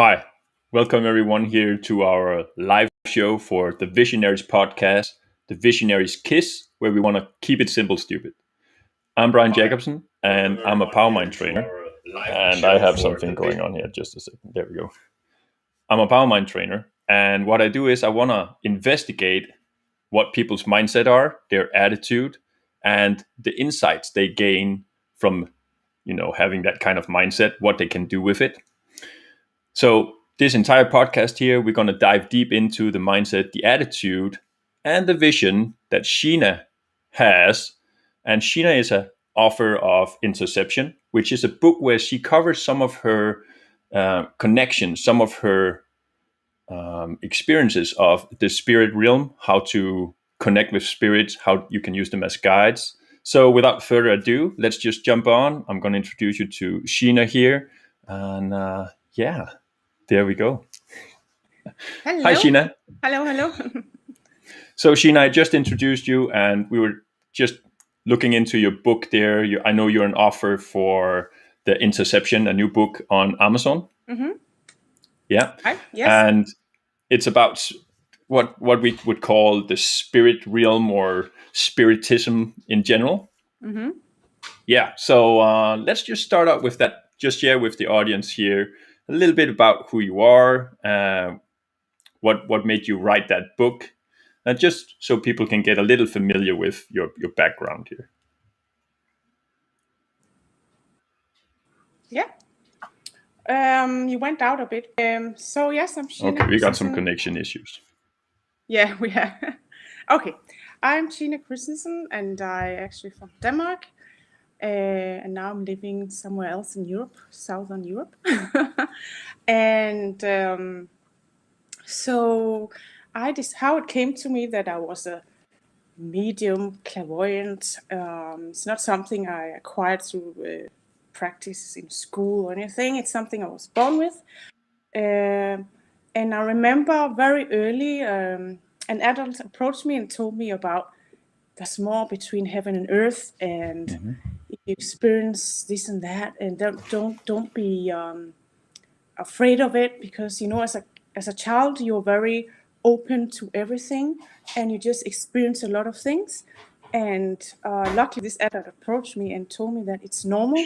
Hi, welcome everyone here to our live show for the Visionaries podcast, the Visionaries Kiss, where we want to keep it simple, stupid. I'm Brian Jacobson, and I'm a Power Mind trainer. And I have something going on here. Just a second. There we go. I'm a Power Mind trainer, and what I do is I want to investigate what people's mindset are, their attitude, and the insights they gain from having that kind of mindset, what they can do with it. So, this entire podcast here, we're going to dive deep into the mindset, the attitude, and the vision that Sheena has. And Sheena is an author of Interception, which is a book where she covers some of her connections, some of her experiences of the spirit realm, how to connect with spirits, how you can use them as guides. So, without further ado, let's just jump on. I'm going to introduce you to Sheena here. And yeah. There we go. Hello. Hi, Sheena. Hello. So, Sheena, I just introduced you, and we were just looking into your book there. I know you're an author for the Interception, a new book on Amazon. Mm-hmm. Yeah. Hi. Yes. And it's about what we would call the spirit realm or spiritism in general. Mm-hmm. Yeah. So let's just start out with that. Just share with the audience here a little bit about who you are, what made you write that book, just so people can get a little familiar with your background here. Yeah. You went out a bit. So yes, I'm Sheena. Okay, we got some connection issues. Yeah, we have. Okay, I'm Sheena Christensen, and I actually from Denmark, and now I'm living somewhere else in Europe, Southern Europe, and so how it came to me that I was a medium clairvoyant. It's not something I acquired through practice in school or anything. It's something I was born with. And I remember very early, an adult approached me and told me about there's more between heaven and earth, and if you experience this and that, and don't be afraid of it, because as a child you're very open to everything, and you just experience a lot of things. And luckily, this adult approached me and told me that it's normal,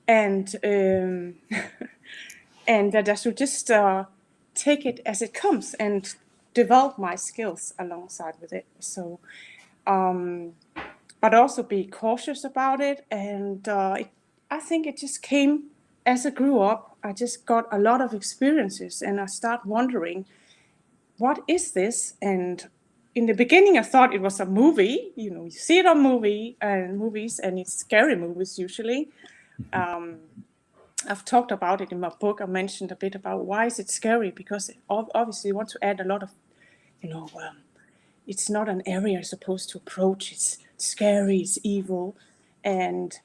and and that I should just take it as it comes and develop my skills alongside with it. So, but also be cautious about it. And I think it just came as I grew up. I just got a lot of experiences, and I start wondering, what is this? And in the beginning, I thought it was a movie. You see it on movies, and it's scary movies usually. I've talked about it in my book. I mentioned a bit about why is it scary, because obviously you want to add a lot of, it's not an area you're supposed to approach. It's scary, it's evil. And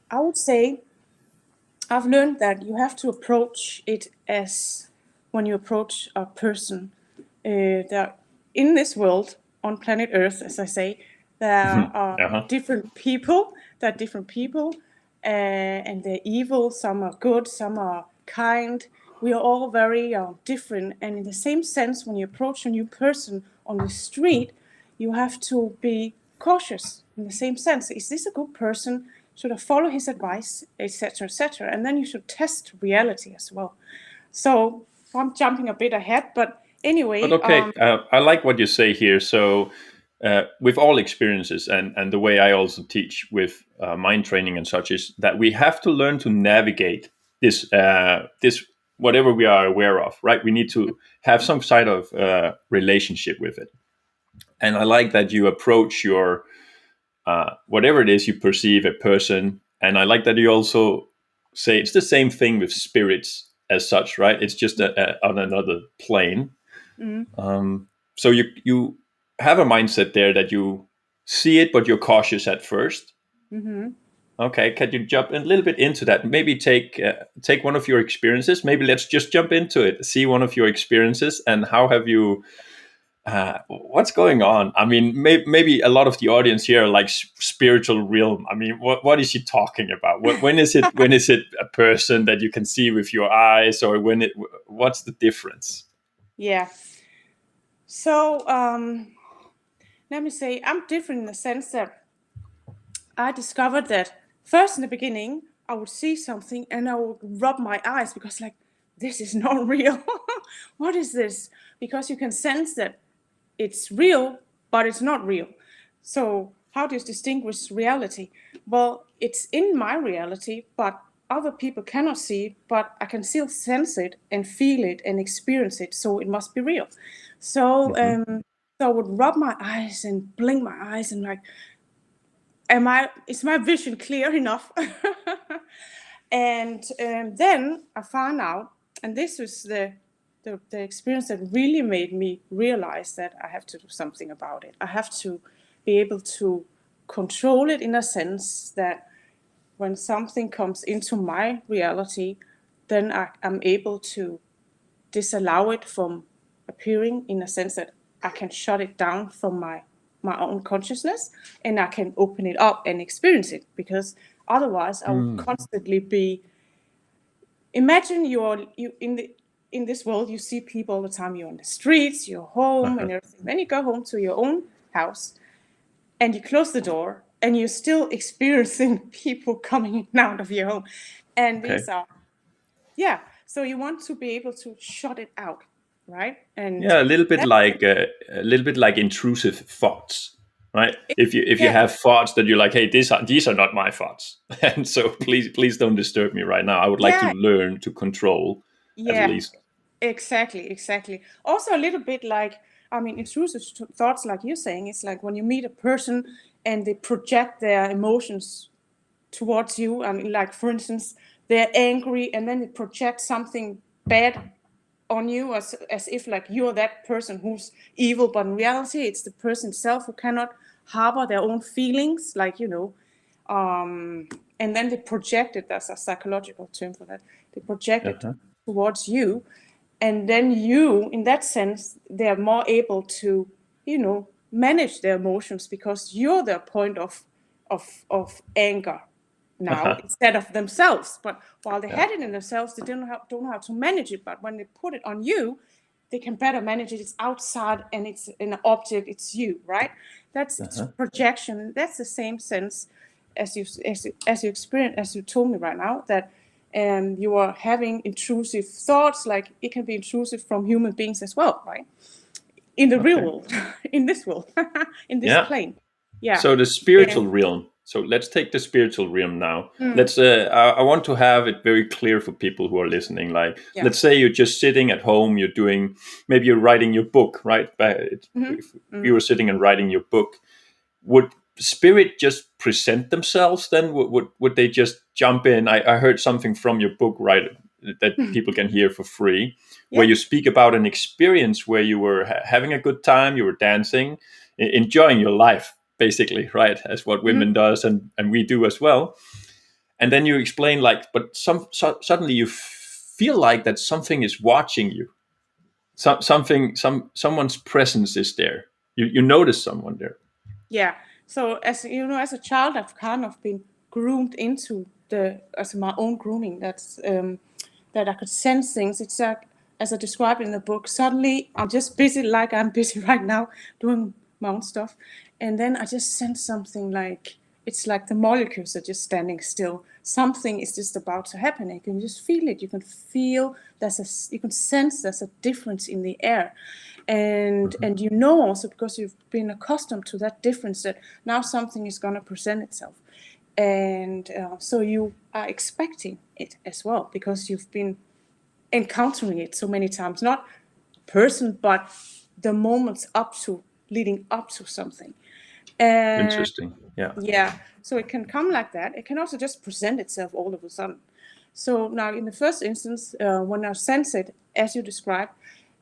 I would say I've learned that you have to approach it as when you approach a person. That in this world, on planet Earth, as I say, there are different people. And they're evil. Some are good, some are kind. We are all very different. And in the same sense, when you approach a new person on the street, you have to be cautious in the same sense. Is this a good person? Should I follow his advice, etc., etc.? And then you should test reality as well. So I'm jumping a bit ahead, but anyway. But okay, I like what you say here. So with all experiences, and the way I also teach with mind training and such, is that we have to learn to navigate this whatever we are aware of, right? We need to have some sort of relationship with it. And I like that you approach your whatever it is you perceive a person, and I like that you also say it's the same thing with spirits as such, right? It's just on another plane. So you have a mindset there that you see it, but you're cautious at first. Okay, can you jump a little bit into that? Maybe take one of your experiences. Maybe let's just jump into it. See one of your experiences, and how have you What's going on? I mean, maybe a lot of the audience here are like spiritual realm. I mean, what is she talking about? When is it? When is it a person that you can see with your eyes, or when it? What's the difference? Yeah. So let me say, I'm different in the sense that I discovered that first in the beginning, I would see something and I would rub my eyes because, like, this is not real. What is this? Because you can sense that it's real, but it's not real. So, how do you distinguish reality? Well, it's in my reality, but other people cannot see it, but I can still sense it and feel it and experience it. So, it must be real. So, Hmm. so I would rub my eyes and blink my eyes and like, is my vision clear enough? And then I found out, and this was the experience that really made me realize that I have to do something about it. I have to be able to control it in a sense that when something comes into my reality, then I'm able to disallow it from appearing in a sense that I can shut it down from my own consciousness and I can open it up and experience it, because otherwise I would constantly be, imagine you in this world, you see people all the time, you're on the streets, you're home Uh-huh. and everything, then you go home to your own house and you close the door and you're still experiencing people coming in and out of your home, and Okay. these are, yeah, so you want to be able to shut it out, right? And Yeah, that, a little bit like intrusive thoughts, right? If you yeah, have thoughts that you're like, hey, these are not my thoughts, and so please don't disturb me right now. I would like to yeah, learn to control, at yeah, least. exactly. Also a little bit like, I mean, intrusive thoughts, like you're saying, it's like when you meet a person and they project their emotions towards you. I mean, like, for instance, they're angry and then they project something bad on you, as if like you're that person who's evil, but in reality it's the person itself who cannot harbor their own feelings, like, and then they project it. That's a psychological term for that. They project it Uh-huh. towards you, and then you, in that sense, they're more able to, manage their emotions because you're their point of anger now Uh-huh. instead of themselves. But while they Yeah. had it in themselves, they don't know how to manage it. But when they put it on you, they can better manage it. It's outside and it's an object. It's you, right? That's it's Uh-huh. projection. That's the same sense as you experience, as you told me right now, that you are having intrusive thoughts. Like, it can be intrusive from human beings as well, right? In the real Okay. world, in this world, in this Yeah. plane. Yeah. So the And spiritual realm. So let's take the spiritual realm now. Let's. I want to have it very clear for people who are listening. Like, yeah. let's say you're just sitting at home. You're doing. Maybe you're writing your book, right? If you were sitting and writing your book, would spirit just present themselves? Then would they just jump in? I heard something from your book, right? That people can hear for free, where Yeah. you speak about an experience where you were having a good time, you were dancing, enjoying your life, basically, right? As what women does, and we do as well. And then you explain, like, but suddenly you feel like that something is watching you. Someone's presence is there. You notice someone there. Yeah. So, as you know, as a child, I've kind of been groomed into the as my own grooming. That I could sense things. It's like, as I described in the book. Suddenly, I'm just busy, like I'm busy right now, doing my own stuff, and then I just sense something, like it's like the molecules are just standing still. Something is just about to happen. You can just feel it. You can feel you can sense there's a difference in the air, and also because you've been accustomed to that difference, that now something is going to present itself, and so you are expecting it as well because you've been encountering it so many times, not person, but the moments up to, leading up to something. And Interesting. Yeah. yeah, so it can come like that. It can also just present itself all of a sudden. So now, in the first instance, when I sense it, as you described,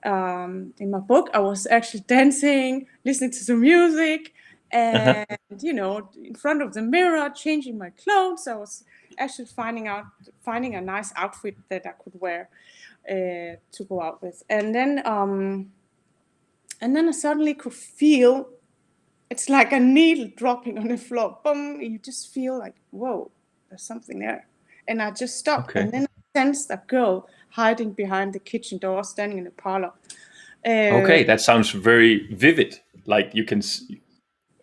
in my book, I was actually dancing, listening to some music, Uh-huh. and in front of the mirror, changing my clothes. I was actually finding a nice outfit that I could wear to go out with, and then And then I suddenly could feel, it's like a needle dropping on the floor. Boom! You just feel like, whoa, there's something there. And I just stopped. Okay. And then I sensed a girl hiding behind the kitchen door, standing in the parlor. Okay, that sounds very vivid. Like you can.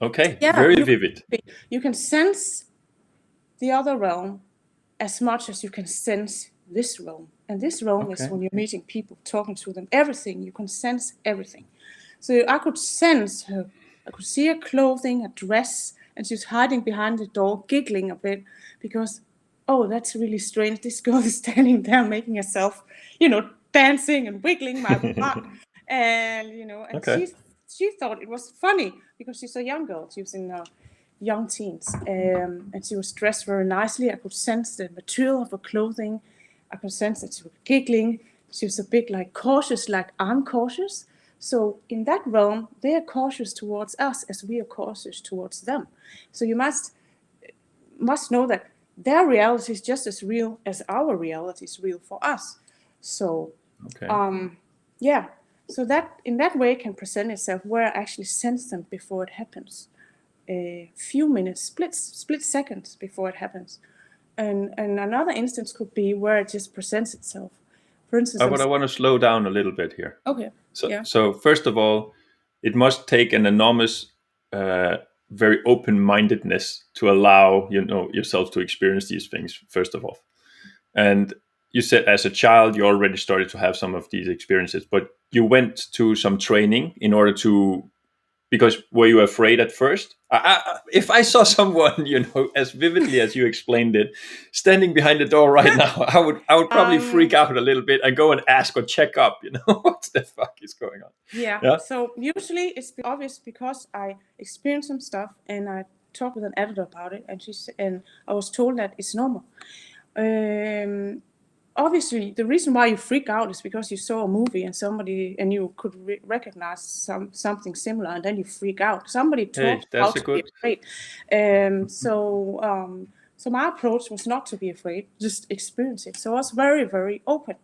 Okay, Yeah, very vivid. you can sense the other realm as much as you can sense this realm. And this realm is Okay. when you're meeting people, talking to them, everything. You can sense everything. So I could sense her. I could see her clothing, her dress, and she was hiding behind the door, giggling a bit because, oh, that's really strange. This girl is standing there making herself, dancing and wiggling my butt. And, and Okay. she thought it was funny because she's a young girl. She was in young teens. And she was dressed very nicely. I could sense the material of her clothing. I could sense that she was giggling. She was a bit like cautious, like I'm cautious. So in that realm, they are cautious towards us as we are cautious towards them. So you must know that their reality is just as real as our reality is real for us. So Okay. yeah, so that in that way can present itself where I actually sense them before it happens, a few minutes, split seconds before it happens. And another instance could be where it just presents itself. For instance, But I want to slow down a little bit here. okay, So, yeah, so first of all, it must take an enormous, very open-mindedness to allow yourself to experience these things. First of all, and you said as a child you already started to have some of these experiences, but you went to some training in order to, because were you afraid at first? If I saw someone, as vividly as you explained it, standing behind the door right now, I would probably freak um, out a little bit and go and ask or check up. What the fuck is going on? yeah. Yeah. So usually it's obvious because I experienced some stuff and I talked with an editor about it, and I was told that it's normal. Obviously, the reason why you freak out is because you saw a movie and you could recognize something similar, and then you freak out. Somebody Hey, taught you how that's a to be good. afraid. So my approach was not to be afraid, just experience it. So I was very, very open,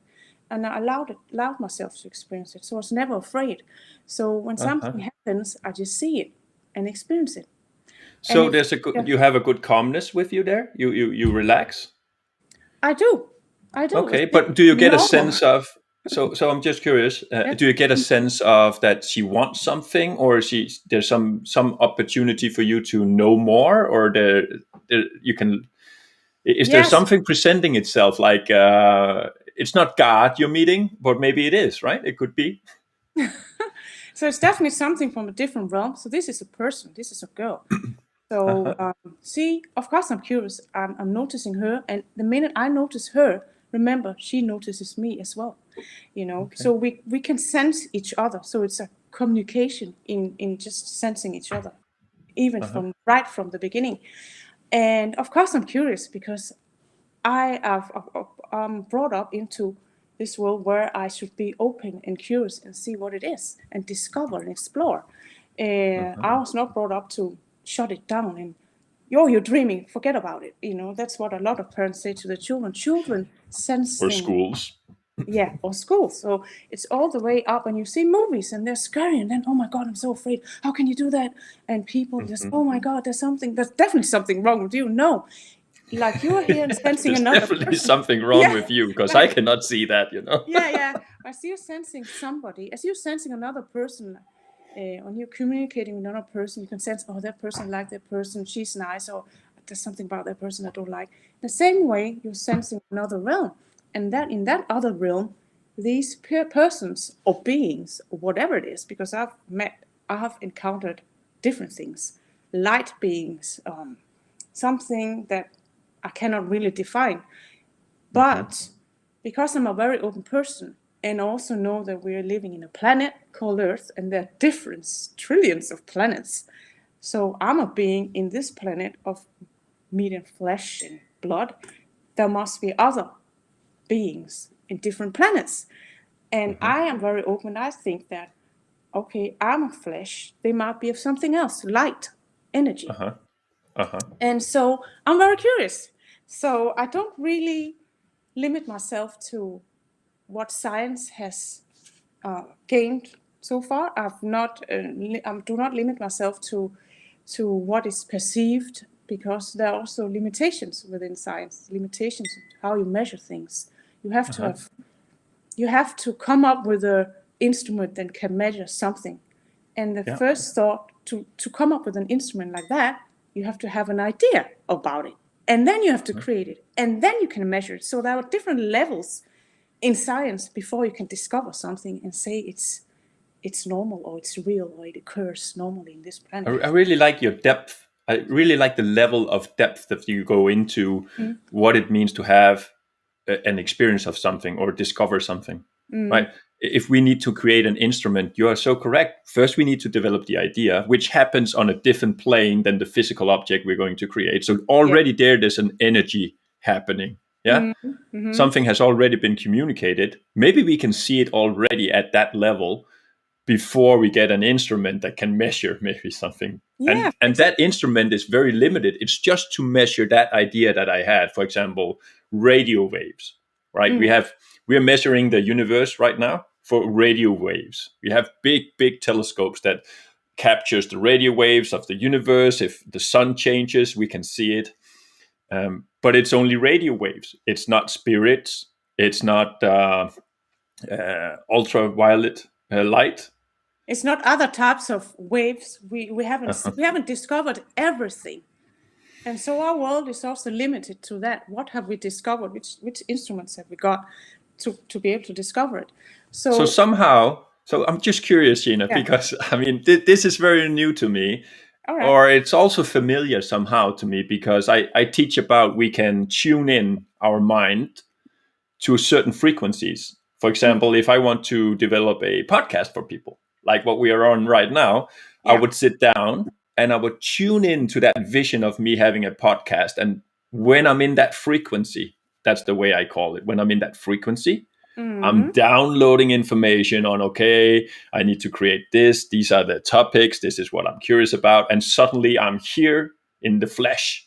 and I allowed myself to experience it. So I was never afraid. So when Uh-huh. something happens, I just see it and experience it. And So if there's a good. yeah, You have a good calmness with you there. You relax. I do, I do. Okay, It's but do you get a normal. sense of? So I'm just curious. Yeah. Do you get a sense of that she wants something, or there's some opportunity for you to know more, or there you can? Is there Yes. something presenting itself? Like it's not God you're meeting, but maybe it is, right? It could be. So it's definitely something from a different realm. So this is a person. This is a girl. So Uh-huh. see, of course, I'm curious. I'm noticing her, and the minute I notice her, remember, she notices me as well. Okay. So we can sense each other. So it's a communication in just sensing each other, even Uh-huh. from the beginning. And of course, I'm curious because I'm brought up into this world where I should be open and curious and see what it is and discover and explore. Uh-huh. I was not brought up to shut it down and, yo, you're dreaming, forget about it. That's what a lot of parents say to their children. Children sense Or things, schools. yeah, or school. So it's all the way up, and you see movies and they're scary, and then, oh my God, I'm so afraid. How can you do that? And people just, Mhm. oh my God, there's definitely something wrong with you. No, like you're here and sensing There's another definitely person. something wrong Yeah, with you because I like cannot see that. yeah. As you're sensing somebody, as you're sensing another person, when you're communicating with another person, you can sense, oh, that person like that person, she's nice, or there's something about that person I don't like. The same way you're sensing another realm, and that in that other realm, these persons or beings or whatever it is, because I have encountered different things, light beings, something that I cannot really define. Mhm. But because I'm a very open person and also know that we're living in a planet called Earth and there are different trillions of planets. So I'm a being in this planet of meat and flesh and blood. There must be other beings in different planets. And Mhm. I am very open. I think that, okay, I'm a flesh. They might be of something else, light, energy. Uh-huh. Uh-huh. And so I'm very curious. So I don't really limit myself to what science has gained. so far. I've not I do not limit myself to what is perceived, because there are also limitations within science, limitations in how you measure things. You have to have you have to come up with an instrument that can measure something. And the first thought to come up with an instrument like that, you have to have an idea about it. And then you have to create it. And then you can measure it. So there are different levels in science before you can discover something and say it's normal, or it's real, or it occurs normally in this planet. I really like your depth. I really like the level of depth that you go into what it means to have an experience of something or discover something, right? If we need to create an instrument, you are so correct. First, we need to develop the idea, which happens on a different plane than the physical object we're going to create. So already there's an energy happening. Yeah. Something has already been communicated. Maybe we can see it already at that level before we get an instrument that can measure maybe something. Yeah, and that instrument is very limited. It's just to measure that idea that I had. For example, radio waves, right? We are measuring the universe right now for radio waves. We have big telescopes that captures the radio waves of the universe. If the sun changes, we can see it. But it's only radio waves. It's not spirits. It's not ultraviolet light. It's not other types of waves. We haven't discovered everything, and so our world is also limited to that. What have we discovered? Which instruments have we got to be able to discover it? So somehow, so I'm just curious, Sheena, because I mean this is very new to me, or it's also familiar somehow to me, because I teach about we can tune in our mind to certain frequencies. For example, if I want to develop a podcast for people, like what we are on right now, I would sit down and I would tune in to that vision of me having a podcast. And when I'm in that frequency, that's the way I call it. When I'm in that frequency, I'm downloading information on, okay, I need to create this. These are the topics. This is what I'm curious about. And suddenly I'm here in the flesh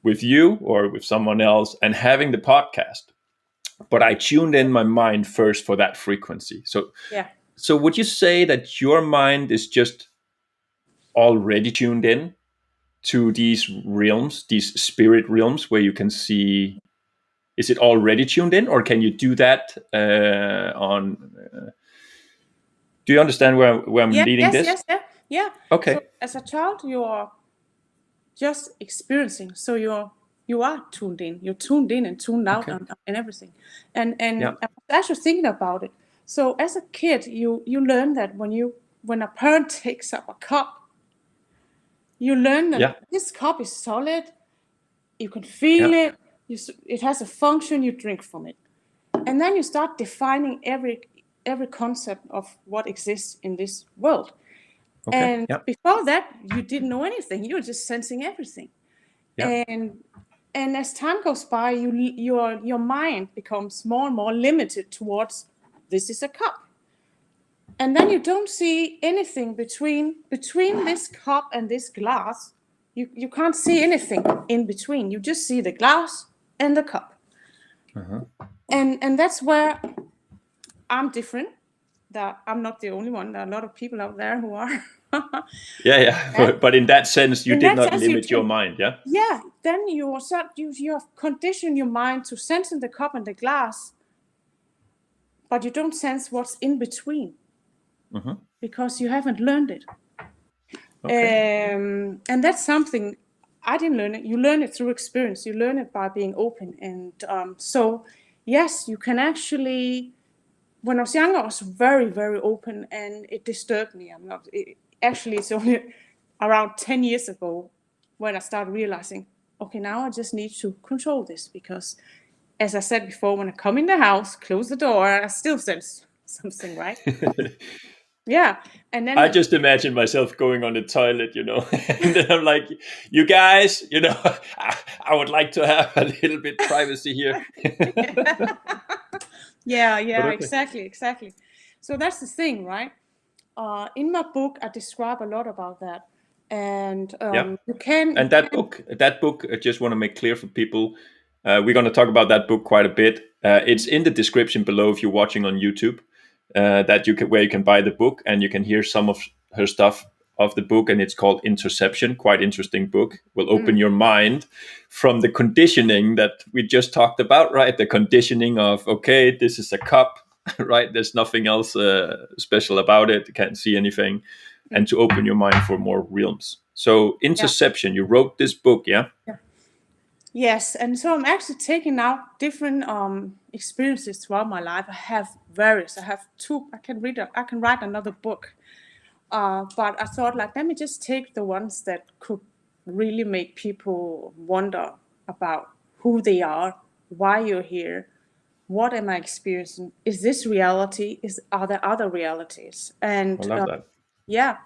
with you or with someone else and having the podcast. But I tuned in my mind first for that frequency. So would you say that your mind is just already tuned in to these realms, these spirit realms, where you can see? Is it already tuned in, or can you do that on? Do you understand where I'm leading this? Yeah. Okay. So as a child, you are just experiencing. So you are tuned in. You're tuned in and tuned out and everything. And I was actually thinking about it. So as a kid, you learn that when a parent takes up a cup, you learn that this cup is solid. You can feel it. It has a function. You drink from it, and then you start defining every concept of what exists in this world. And before that, you didn't know anything. You were just sensing everything. And as time goes by, your mind becomes more and more limited towards this is a cup. And then you don't see anything between this cup and this glass. You can't see anything in between. You just see the glass and the cup. And that's where I'm different. That I'm not the only one. There are a lot of people out there who are. But in that sense, you did not limit your mind, Then you have conditioned your mind to sense in the cup and the glass, but you don't sense what's in between because you haven't learned it. And that's something I didn't learn it. You learn it through experience. You learn it by being open. And so yes, you can actually. When I was younger, I was very, very open, and it disturbed me. Actually, it's only around 10 years ago when I started realizing, okay, now I just need to control this, because, as I said before, when I come in the house, close the door, I still sense something, right? And then I just imagine myself going on the toilet, and then I'm like, you guys, I would like to have a little bit privacy here. Exactly. So that's the thing, right? In my book, I describe a lot about that, and you can. And that book, I just want to make clear for people. We're going to talk about that book quite a bit. It's in the description below if you're watching on YouTube. that where you can buy the book and you can hear some of her stuff of the book, and it's called Interception. Quite interesting book. Will open your mind from the conditioning that we just talked about, right? The conditioning of, okay, this is a cup, right? There's nothing else special about it. You can't see anything, and to open your mind for more realms. So Interception, you wrote this book, yeah? Yes, and so I'm actually taking out different experiences throughout my life. I have various. I have two. I can write another book. But I thought, like, let me just take the ones that could really make people wonder about who they are, why you're here, what am I experiencing? Is this reality? Are there other realities? I And love that. yeah,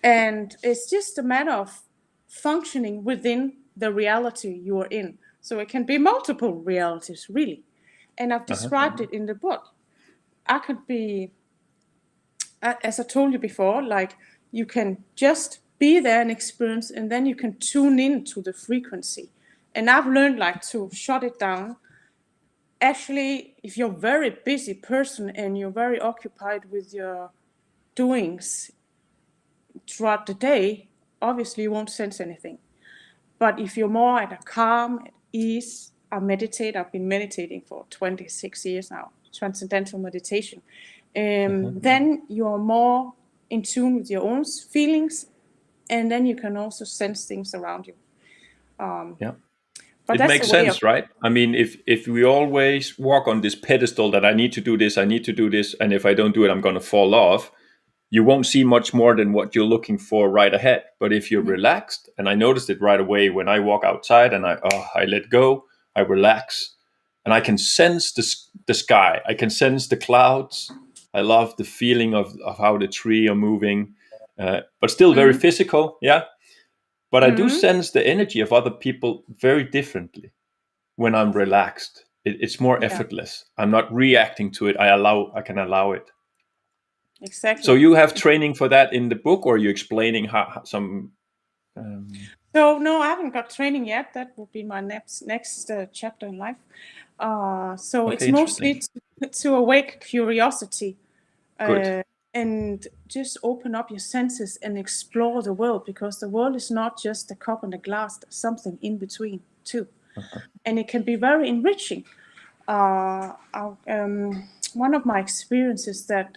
and it's just a matter of functioning within the reality you are in. So it can be multiple realities, really. And I've described it in the book. I could be, as I told you before, like you can just be there and experience, and then you can tune in to the frequency. And I've learned like to shut it down. Actually, if you're a very busy person and you're very occupied with your doings throughout the day, obviously you won't sense anything. But if you're more at a calm, at ease, I meditate. I've been meditating for 26 years now, transcendental meditation. Then you're more in tune with your own feelings, and then you can also sense things around you. Yeah. But It that's makes the way of. sense, right? I mean, if we always walk on this pedestal that I need to do this, I need to do this, and if I don't do it, I'm going to fall off, you won't see much more than what you're looking for right ahead. But if you're relaxed, and I noticed it right away when I walk outside and I let go, I relax, and I can sense the sky. I can sense the clouds. I love the feeling of how the tree are moving, but still very physical, yeah. But I do sense the energy of other people very differently when I'm relaxed. It's more Yeah, effortless. I'm not reacting to it. I can allow it. So exactly. you have training for that in the book, or are you explaining how some? Um, So no, I haven't got training yet. That will be my next chapter in life. So okay, it's mostly interesting. to awake curiosity Good. and just open up your senses and explore the world, because the world is not just a cup and a glass. There's something in between too, and it can be very enriching. One of my experiences that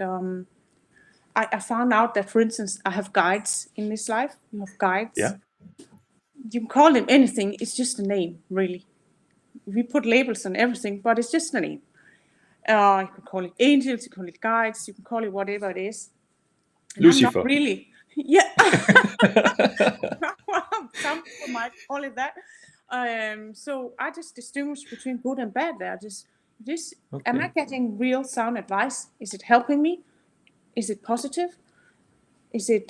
I found out that, for instance, I have guides in this life. You have guides. Yeah. You can call them anything. It's just a name, really. We put labels on everything, but it's just a name. You can call it angels, you can call it guides, you can call it whatever it is. And I'm not Lucifer. really, yeah. Some people might call it that. So I just distinguish between good and bad there. This, am I Okay. getting real sound advice? Is it helping me? Is it positive? Is it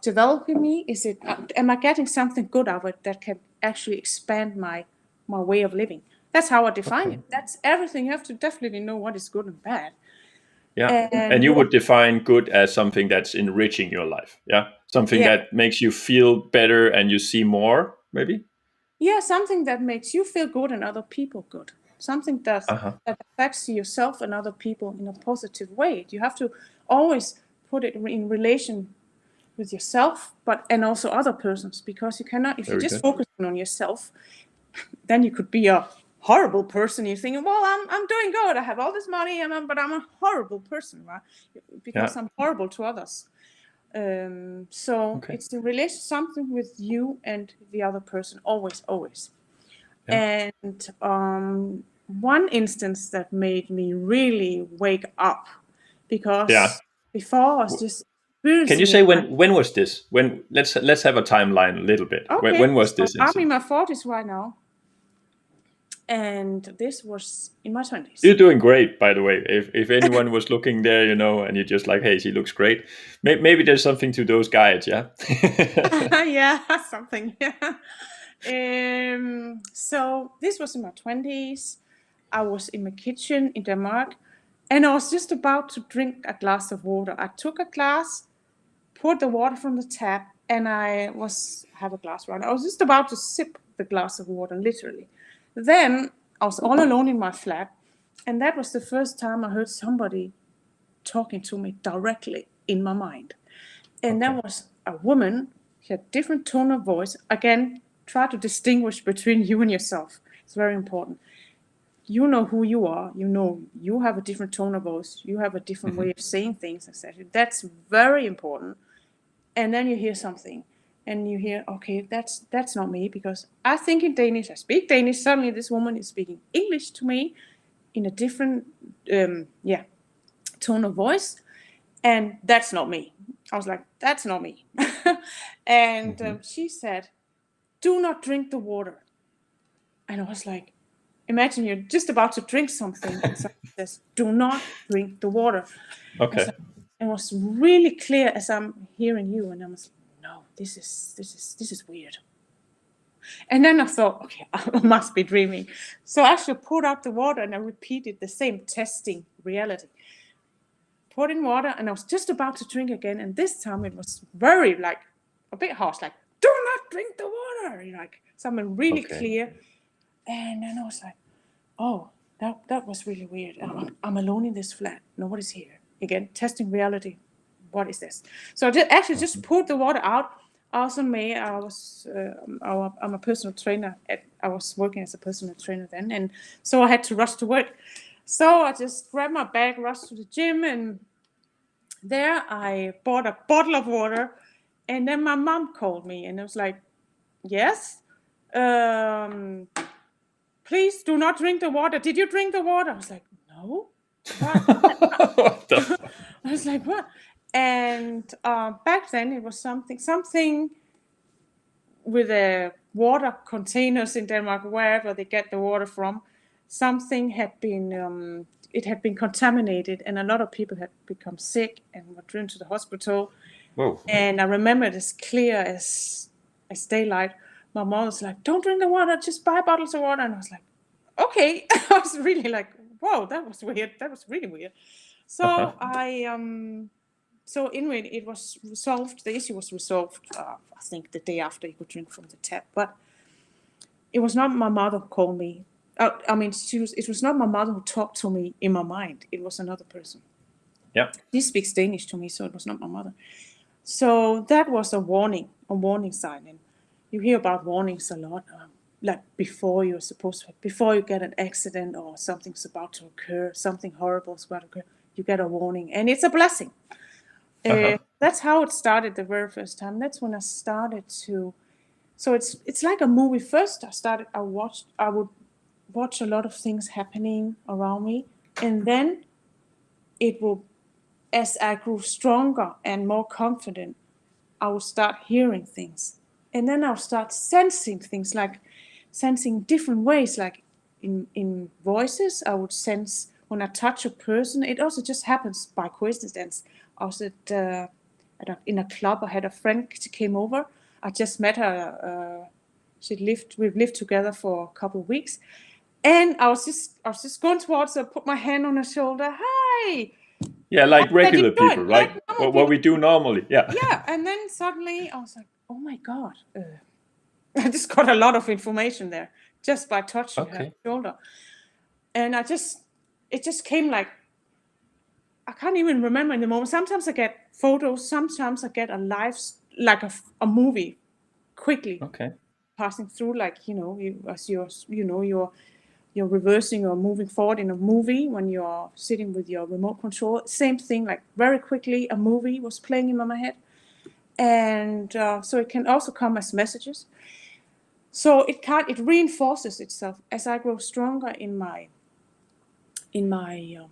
developing me? Is it am I getting something good out of it that can actually expand my way of living? That's how I define Okay. it. That's everything. You have to definitely know what is good and bad. Yeah. And And you would define good as something that's enriching your life. Yeah. Something yeah, that makes you feel better and you see more, maybe. yeah, something that makes you feel good and other people good. Something Uh huh. that affects yourself and other people in a positive way. You have to always put it in relation with yourself, but and also other persons, because you cannot, if you Very just good. focus on yourself, then you could be a horrible person. You're thinking, well, I'm doing good. I have all this money, but I'm a horrible person, right? Because Yeah. I'm horrible to others. So Okay. it's in relation something with you and the other person, always, always. Yeah. And one instance that made me really wake up, Yeah. because before I was just Can you experiencing say it. when was this? When let's have a timeline a little bit. Okay, When was so this I'm in incident? my 40s right now, and this was in my 20s. You're doing great, by the way. If anyone was looking there, and you're just like, hey, she looks great. Maybe there's something to those guides, yeah. Yeah, something. Yeah. So this was in my 20s. I was in my kitchen in Denmark, and I was just about to drink a glass of water. I took a glass, poured the water from the tap, and have a glass around. I was just about to sip the glass of water, literally. Then I was all alone in my flat, And that was the first time I heard somebody talking to me directly in my mind. And Okay. that was a woman. She had different tone of voice. Again, try to distinguish between you and yourself. It's very important. You know who you are. You know you have a different tone of voice. You have a different way of saying things, etc. That's very important. And then you hear something, and you hear, okay, that's not me, because I think in Danish, I speak Danish. Suddenly, this woman is speaking English to me in a different, tone of voice, and that's not me. I was like, that's not me. And she said, do not drink the water. And I was like, imagine you're just about to drink something, and someone says, do not drink the water. Okay. It was really clear as I'm hearing you, and I was like, no, this is weird. And then I thought, okay, I must be dreaming. So I actually poured out the water, and I repeated the same, testing reality. Poured in water, and I was just about to drink again, and this time it was very, like, a bit harsh, like, do not drink the water, like something really Okay. clear. And then I was like, oh, that was really weird. I'm alone in this flat. Nobody's here. Again, testing reality. What is this? So I actually just poured the water out. Also, I'm a personal trainer. I was working as a personal trainer then, and so I had to rush to work. So I just grabbed my bag, rushed to the gym, and there I bought a bottle of water. And then my mom called me, and it was like, yes, please do not drink the water. Did you drink the water? I was like, no. What? What the fuck? I was like, what? And back then it was something with the water containers in Denmark, wherever they get the water from. Something had been it had been contaminated, and a lot of people had become sick and were driven to the hospital. Whoa. And I remember it as clear as daylight. My mom was like, don't drink the water, just buy bottles of water. And I was like, okay. I was really like, whoa, that was weird. That was really weird. So so anyway, it was resolved. The issue was resolved, I think, the day after you could drink from the tap. But it was not my mother who called me. It was not my mother who talked to me in my mind. It was another person. Yeah. She speaks Danish to me, so it was not my mother. So that was a warning sign. And you hear about warnings a lot, like before you get an accident or something's about to occur, something horrible is about to occur, you get a warning, and it's a blessing. That's how it started the very first time. That's when I started to. So it's like a movie. First, I would watch a lot of things happening around me, and then it will, as I grew stronger and more confident, I would start hearing things. And then I'll start sensing things, like sensing different ways, like in voices. I would sense when I touch a person. It also just happens by coincidence. I was in a club. I had a friend, she came over. I just met her. We've lived together for a couple of weeks. And I was just going towards her, put my hand on her shoulder. Hi. Yeah, like How are you regular people, doing? right? Like normal What people. we do normally. Yeah. Yeah, and then suddenly I was like, oh my God. I just got a lot of information there just by touching her Okay. shoulder. And it just came like, I can't even remember in the moment. Sometimes I get photos, sometimes I get like a movie quickly Okay. passing through, like, you're reversing or moving forward in a movie when you're sitting with your remote control. Same thing, like very quickly, a movie was playing in my head. And so it can also come as messages. So it reinforces itself as I grow stronger in my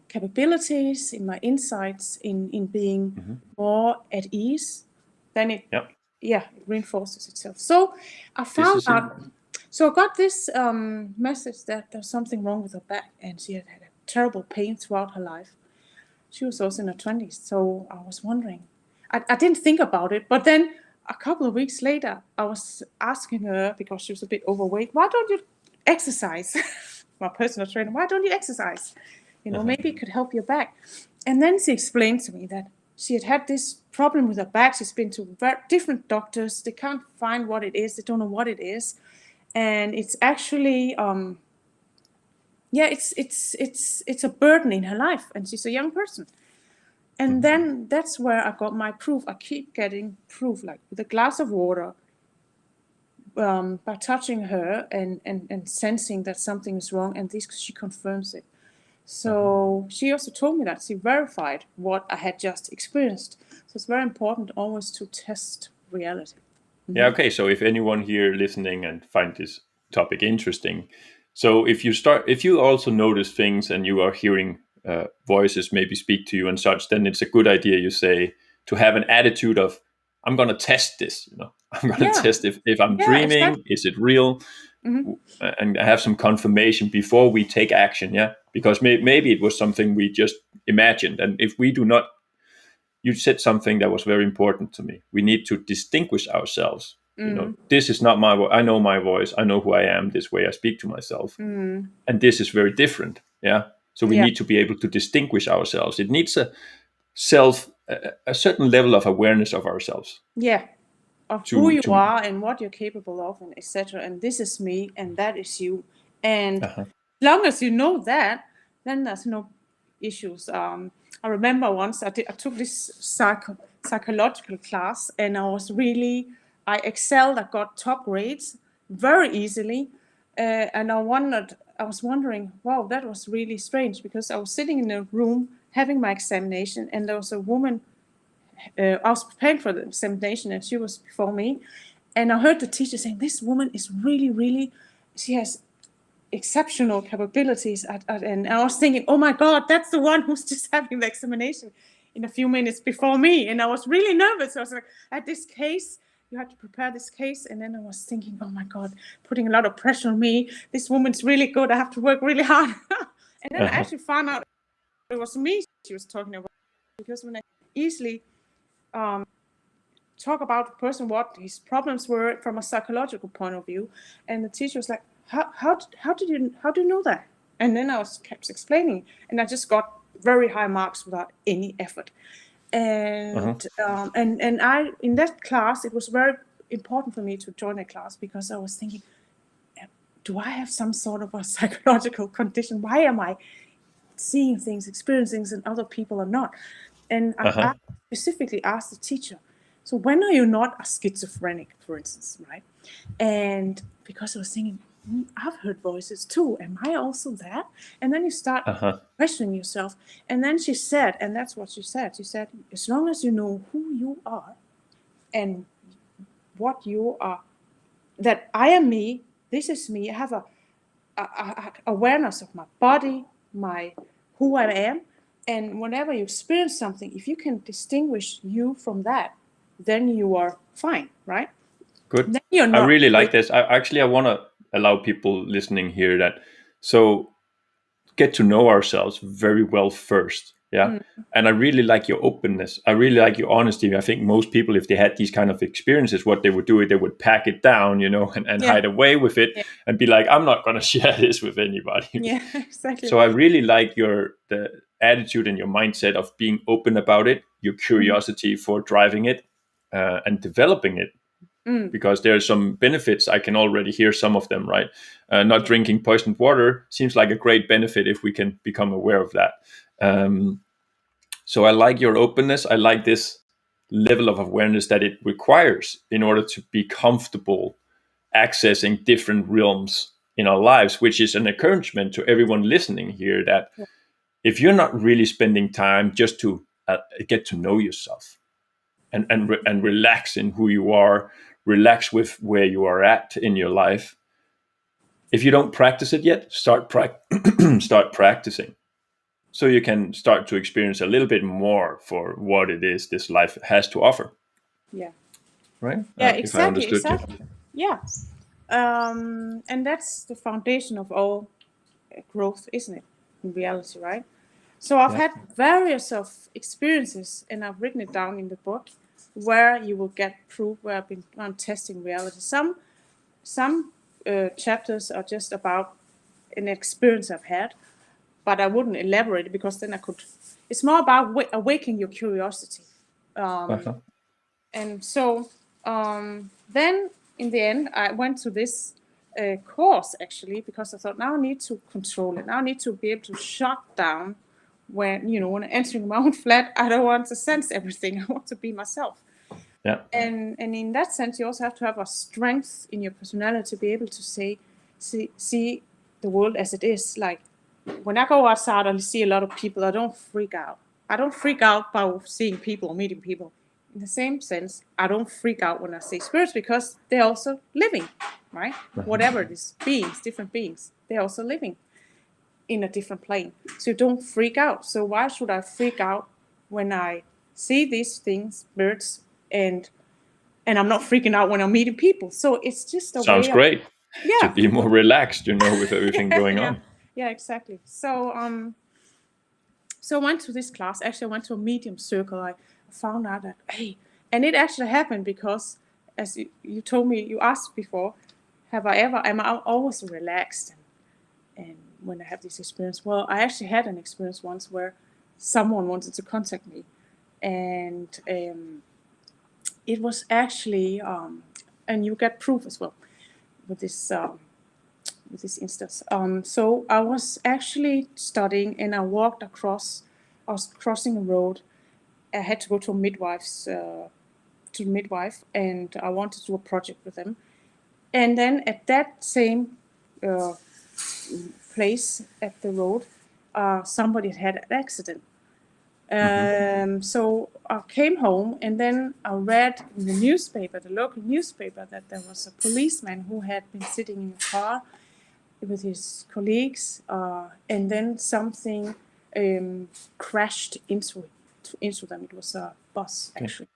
capabilities, in my insights, in being more at ease. Then it reinforces itself. So I This found is out. So I got this message that there's something wrong with her back, and she had a terrible pain throughout her life. She was also in her 20s, so I was wondering. I didn't think about it, but then a couple of weeks later, I was asking her, because she was a bit overweight, why don't you exercise? My personal trainer, why don't you exercise? Maybe it could help your back. And then she explained to me that she had this problem with her back. She's been to different doctors. They can't find what it is. They don't know what it is. And it's actually yeah, it's a burden in her life, and she's a young person. And then that's where I got my proof. I keep getting proof, like with a glass of water, by touching her and sensing that something is wrong, and this she confirms it. So she also told me that she verified what I had just experienced. So it's very important always to test reality. Yeah, okay. So if anyone here listening and find this topic interesting, so if you also notice things and you are hearing voices maybe speak to you and such, then it's a good idea, you say, to have an attitude of, I'm going to test this, I'm going to Yeah, test if I'm yeah, dreaming, exactly. is it real? And have some confirmation before we take action. Yeah, because maybe it was something we just imagined. And if we do not, you said something that was very important to me. We need to distinguish ourselves. This is not my voice. I know my voice. I know who I am. This way I speak to myself. And this is very different. Yeah. So we Yeah, need to be able to distinguish ourselves. It needs a certain level of awareness of ourselves yeah, of who to you to are and what you're capable of, and etc. And this is me, and that is you. And uh-huh, as long as you know that, then there's no issues. I remember once I took this psychological class, and I excelled. I got top grades very easily, and I was wondering, wow, that was really strange, because I was sitting in a room having my examination, and there was a woman. I was preparing for the examination, and she was before me, and I heard the teacher saying, "This woman is really, really, she has exceptional capabilities." And I was thinking, "Oh my God, that's the one who's just having the examination in a few minutes before me." And I was really nervous. I was like, "At this case, you had to prepare this case," and then I was thinking, "Oh my God, putting a lot of pressure on me. This woman's really good. I have to work really hard." And then I uh-huh, actually found out it was me she was talking about, because when I easily talk about the person, what his problems were from a psychological point of view, and the teacher was like, how do you know that? And then I was kept explaining, and I just got very high marks without any effort. uh-huh. And I, in that class, it was very important for me to join a class, because I was thinking, do I have some sort of a psychological condition? Why am I seeing things, experiencing things, and other people are not? And I Uh-huh. specifically asked the teacher, so when are you not a schizophrenic, for instance, right? And because I was thinking, I've heard voices too. Am I also that? And then you start Uh-huh. questioning yourself. And then she said, and that's what she said. She said, as long as you know who you are and what you are, that I am me, this is me. I have a awareness of my body, my who I am, and whenever you experience something, if you can distinguish you from that, then you are fine, right? Good. Then you're I not really like waiting. this. I want to allow people listening here that so get to know ourselves very well first. Yeah. And I really like your openness. I really like your honesty. I think most people, if they had these kind of experiences, what they would do is they would pack it down, and Yeah, hide away with it yeah, and be like, I'm not going to share this with anybody. yeah, exactly. So I really like the attitude and your mindset of being open about it, your Mhm. curiosity for driving it and developing it, because there are some benefits. I can already hear some of them, right? Not Yeah, drinking poisoned water seems like a great benefit if we can become aware of that. Um, so I like your openness. I like this level of awareness that it requires in order to be comfortable accessing different realms in our lives, which is an encouragement to everyone listening here that yeah, if you're not really spending time just to get to know yourself and relax in who you are, relax with where you are at in your life. If you don't practice it yet, start practicing, so you can start to experience a little bit more for what it is this life has to offer. yeah, Right? yeah, If I exactly, understood you. exactly. Yeah. And that's the foundation of all growth, isn't it? In reality, right? So I've Yeah. had various of experiences, and I've written it down in the book, where you will get proof where I've been on testing reality. Some chapters are just about an experience I've had, but I wouldn't elaborate, because then I could. It's more about awakening your curiosity. Uh-huh. And so then in the end, I went to this course, actually, because I thought, now I need to control it. Now I need to be able to shut down when, when entering my own flat. I don't want to sense everything. I want to be myself. Yeah. And in that sense, you also have to have a strength in your personality to be able to see the world as it is. Like, when I go outside and see a lot of people, I don't freak out. I don't freak out by seeing people or meeting people. In the same sense, I don't freak out when I see spirits, because they're also living, right? Whatever it is, different beings, they're also living in a different plane. So you don't freak out. So why should I freak out when I see these things, birds, and I'm not freaking out when I'm meeting people? So it's just a Sounds way of, great. To yeah. be more relaxed, with everything going Yeah, on. yeah, exactly. So I went to this class. Actually, I went to a medium circle. I found out that, hey, and it actually happened because, as you told me, you asked before, am I always relaxed? And when I have this experience, well, I actually had an experience once where someone wanted to contact me, and it was actually, and you get proof as well with this instance. So I was actually studying, and I was crossing a road. I had to go to a midwife, and I wanted to do a project with them. And then at that same place at the road, somebody had an accident. So I came home, and then I read in the newspaper, the local newspaper, that there was a policeman who had been sitting in a car with his colleagues, and then something crashed into them. It was a bus, actually.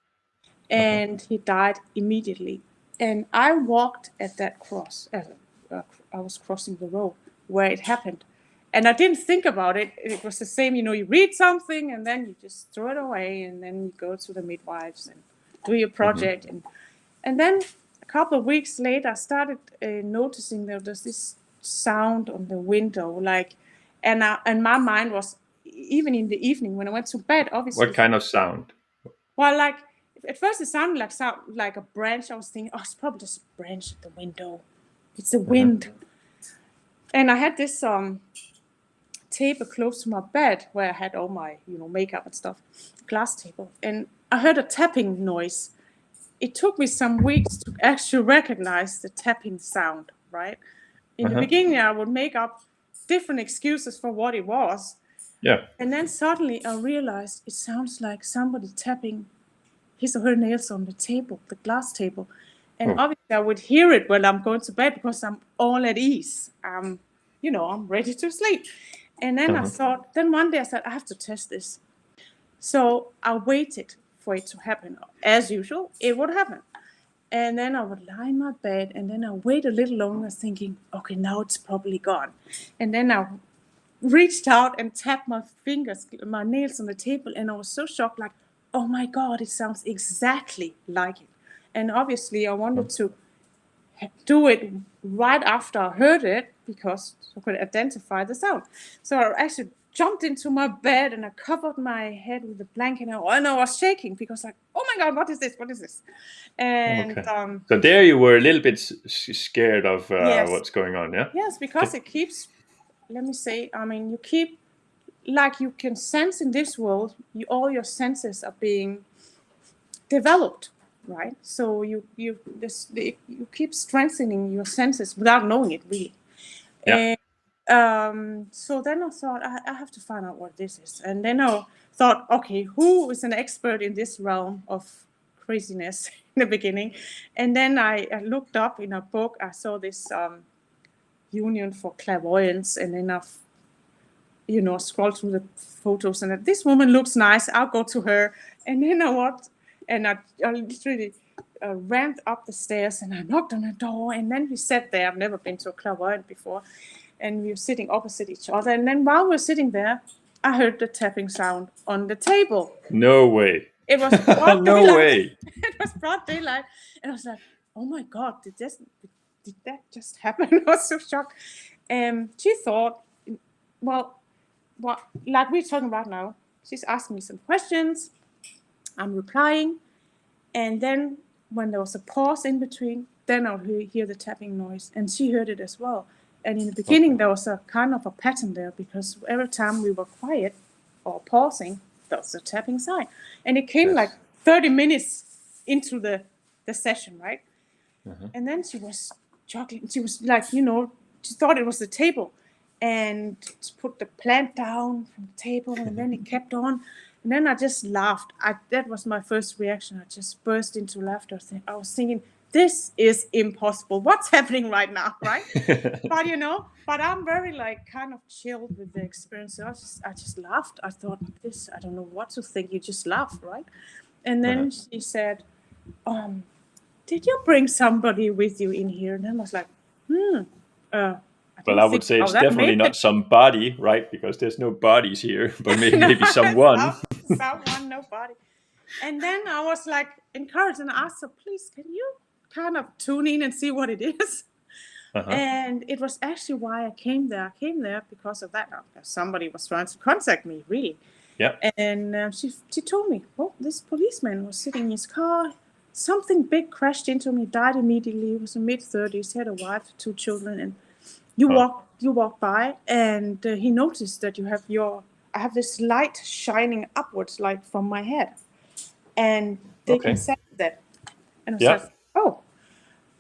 And he died immediately. And I walked at that cross. I was crossing the road where it happened. And I didn't think about it. It was the same, you read something and then you just throw it away, and then you go to the midwives and do your project. And then a couple of weeks later, I started noticing there was this sound on the window, and my mind was, even in the evening when I went to bed, obviously. What kind of sound? Well, at first it sounded like a branch. I was thinking, oh, it's probably just a branch at the window. It's the wind. And I had this table close to my bed where I had all my makeup and stuff, glass table, and I heard a tapping noise. It took me some weeks to actually recognize the tapping sound. Right in the beginning, I would make up different excuses for what it was. Yeah. And then suddenly I realized it sounds like somebody tapping his or her nails on the table, the glass table. And obviously I would hear it when I'm going to bed, because I'm all at ease. I'm ready to sleep. And then then one day I said, I have to test this. So I waited for it to happen. As usual, it would happen. And then I would lie in my bed, and then I wait a little longer, thinking, okay, now it's probably gone. And then I reached out and tapped my nails on the table, and I was so shocked, like, oh my God, it sounds exactly like it. And obviously I wanted to do it right after I heard it, because I could identify the sound. So I actually jumped into my bed and I covered my head with a blanket, and I was shaking, because, like, oh my God, what is this? What is this? And so there you were a little bit scared of yes, what's going on, yeah? yes, because it keeps, let me say, you keep, like, you can sense in this world, all your senses are being developed, right? So you keep strengthening your senses without knowing it, really. Yeah. And so then I thought, I have to find out what this is. And then I thought, okay, who is an expert in this realm of craziness in the beginning? And then I looked up in a book. I saw this union for clairvoyance, and then I've scroll through the photos, and this woman looks nice, I'll go to her. And then I literally ran up the stairs, and I knocked on the door, and then we sat there. I've never been to a clairvoyant before, and we were sitting opposite each other. And then while we were sitting there, I heard the tapping sound on the table. No way. It was broad No daylight. way. It was broad daylight, and I was like, oh my God, did that just happen? I was so shocked. She thought, well, like we're talking about now, she's asking me some questions, I'm replying, and then when there was a pause in between, then I would hear the tapping noise, and she heard it as well. And in the beginning, there was a kind of a pattern there, because every time we were quiet or pausing, there was a tapping sign. And it came like 30 minutes into the session, right? And then she was juggling. She was like, she thought it was the table, and put the plant down from the table, and then it kept on. And then I just laughed. That was my first reaction. I just burst into laughter. I was thinking, this is impossible. What's happening right now, right? But I'm very like kind of chilled with the experience. So I just laughed. I thought, I don't know what to think. You just laugh, right? And then she said, did you bring somebody with you in here? And then I was like, Well, I would say it's definitely not somebody, right? Because there's no bodies here, but maybe someone. Someone, nobody. And then I was like encouraged, and I asked her, please, can you kind of tune in and see what it is? And it was actually why I came there. I came there because of that. Somebody was trying to contact me, really. Yeah. And she told me, this policeman was sitting in his car. Something big crashed into him. He died immediately. He was in mid-30s. He had a wife, 2 children, and you walk by, and he noticed that I have this light shining upwards, like from my head, and they can sense that. And I was like, oh,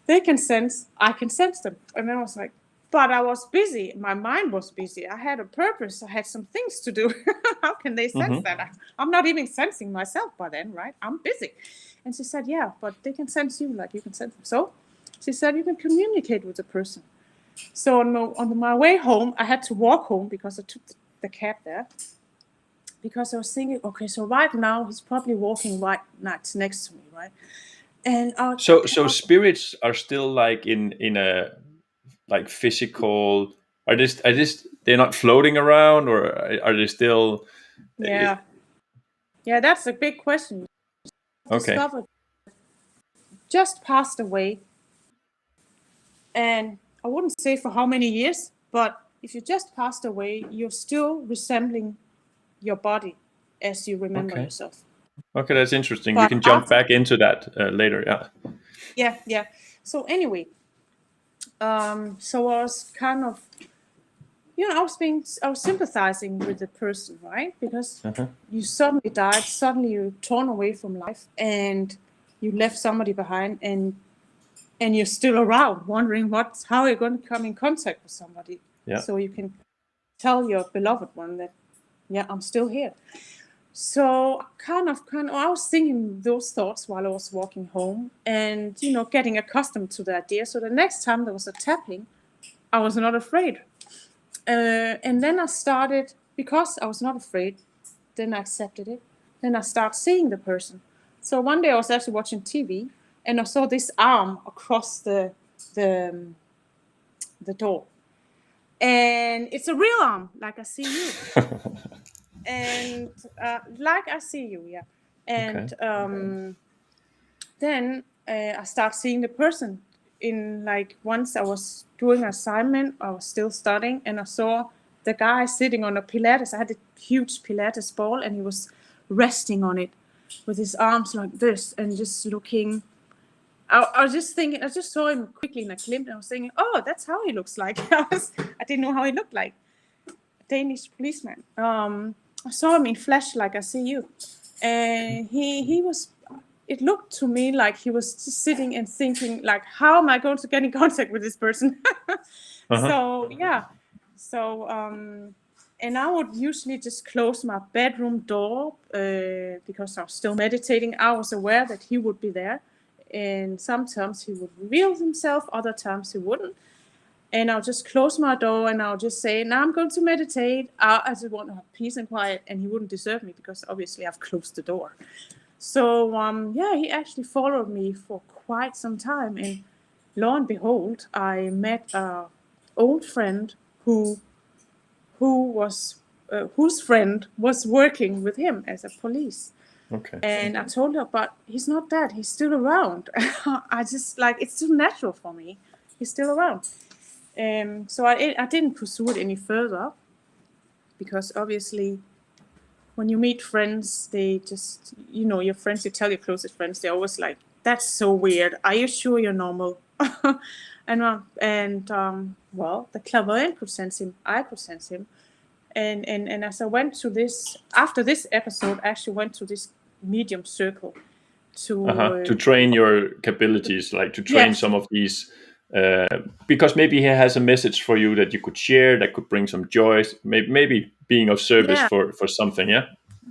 they can sense, I can sense them. And then I was like, but I was busy. My mind was busy. I had a purpose. I had some things to do. How can they sense that? I'm not even sensing myself by then, right? I'm busy. And she said, yeah, but they can sense you like you can sense them. So she said, you can communicate with the person. So on my way home, I had to walk home because I took the cab there. Because I was thinking, okay, so right now he's probably walking right next to me, right? And so spirits are still like in a like physical. Are this they're not floating around, or are they still? Yeah, that's a big question. Discovered just passed away, and I wouldn't say for how many years, but if you just passed away, you're still resembling your body as you remember yourself. Okay, that's interesting. We can jump back into that later. Yeah. So anyway, so I was kind of, I was sympathizing with the person, right? Because you suddenly died, suddenly you're torn away from life, and you left somebody behind, and you're still around, wondering how you're going to come in contact with somebody, so you can tell your beloved one that, I'm still here. So kind of, I was thinking those thoughts while I was walking home, and getting accustomed to the idea. So the next time there was a tapping, I was not afraid. And then I started, because I was not afraid, then I accepted it. Then I started seeing the person. So one day I was actually watching TV, and I saw this arm across the door. And it's a real arm, like I see you. And like I see you, yeah. And then I start seeing the person. Once I was doing an assignment, I was still studying, and I saw the guy sitting on a Pilates. I had a huge Pilates ball, and he was resting on it with his arms like this and just looking. I was just thinking, I just saw him quickly in a glimpse, and I was thinking, oh, that's how he looks like. I didn't know how he looked like. A Danish policeman. I saw him in flesh, like I see you. And he was, it looked to me like he was just sitting and thinking, like, how am I going to get in contact with this person? So, yeah. So, and I would usually just close my bedroom door because I was still meditating. I was aware that he would be there. And sometimes he would reveal himself, other times he wouldn't. And I'll just close my door, and I'll just say, now I'm going to meditate. I just want to have peace and quiet, and he wouldn't disturb me because obviously I've closed the door. So, he actually followed me for quite some time. And lo and behold, I met an old friend whose friend was working with him as a police. Okay. And I told her, but he's not dead. He's still around. I just it's still natural for me. He's still around. So I didn't pursue it any further, because obviously when you meet friends, they just, your friends, you tell your closest friends, they're always like, that's so weird. Are you sure you're normal? Well, the clairvoyant could sense him. I could sense him. And as I went to this, after this episode, I actually went to this medium circle To to train your capabilities, like to train yes, some of these, because maybe he has a message for you that you could share that could bring some joy, maybe being of service yeah, for something. Yeah.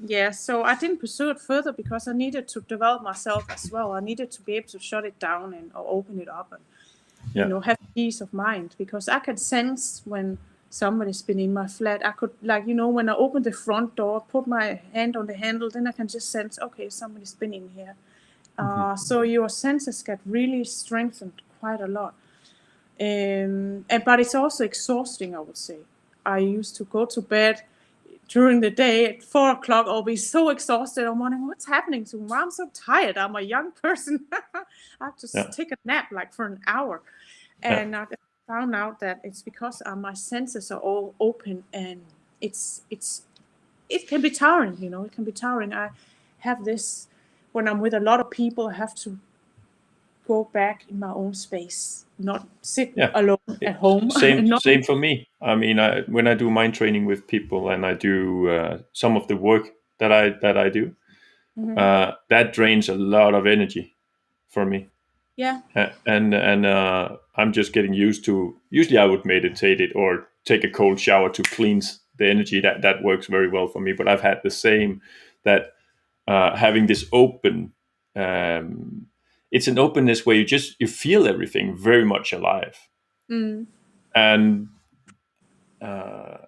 yeah. So I didn't pursue it further because I needed to develop myself as well. I needed to be able to shut it down and or open it up and Yeah. have peace of mind, because I could sense when somebody's been in my flat. I could, like, when I open the front door, put my hand on the handle, then I can just sense, okay, somebody's been in here. So your senses get really strengthened quite a lot. But it's also exhausting, I would say. I used to go to bed during the day at 4 o'clock. I'll be so exhausted. I'm wondering what's happening to me. I'm so tired. I'm a young person. I have to Yeah. take a nap like for an hour. Yeah. And I found out that it's because my senses are all open, and it can be tiring. It can be tiring. I have this when I'm with a lot of people. I have to go back in my own space, not sit Yeah. alone at home, Same and not. same for me. I mean, when I do mind training with people and I do some of the work that I do, Mhm. that drains a lot of energy for me. Yeah. And I'm just getting used to. Usually, I would meditate it or take a cold shower to cleanse the energy. That works very well for me. But I've had the same, that having this open. It's an openness where you feel everything very much alive, Mm. and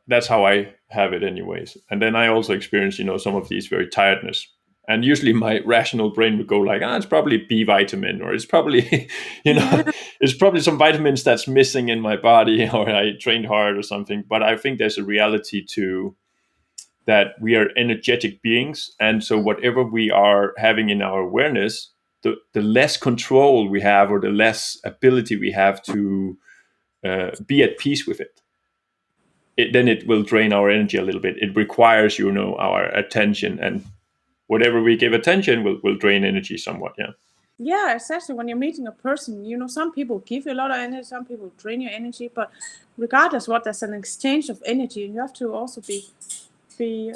that's how I have it anyways. And then I also experience, some of these very tiredness. And usually my rational brain would go like, it's probably B vitamin, or it's probably, Yeah. it's probably some vitamins that's missing in my body, or I trained hard or something. But I think there's a reality to that. We are energetic beings. And so whatever we are having in our awareness, the less control we have, or the less ability we have to be at peace with it, then it will drain our energy a little bit. It requires, our attention, and whatever we give attention will drain energy somewhat. Yeah. Yeah, especially when you're meeting a person, some people give you a lot of energy, some people drain your energy, but regardless what, there's an exchange of energy, and you have to also be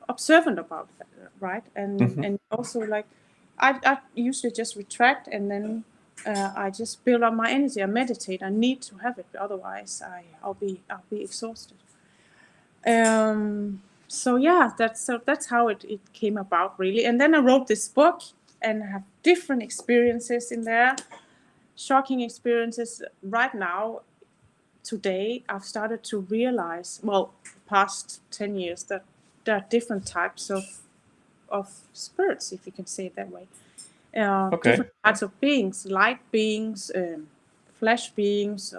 observant about that, right? And Hmm. and also, like, I usually just retract, and then I just build up my energy. I meditate. I need to have it, otherwise I'll be exhausted. So yeah, that's how it came about, really. And then I wrote this book, and I have different experiences in there, shocking experiences. Right now, today, I've started to realize, well, past 10 years, that there are different types of spirits, if you can say it that way. Okay. Different types of beings, light beings, flesh beings.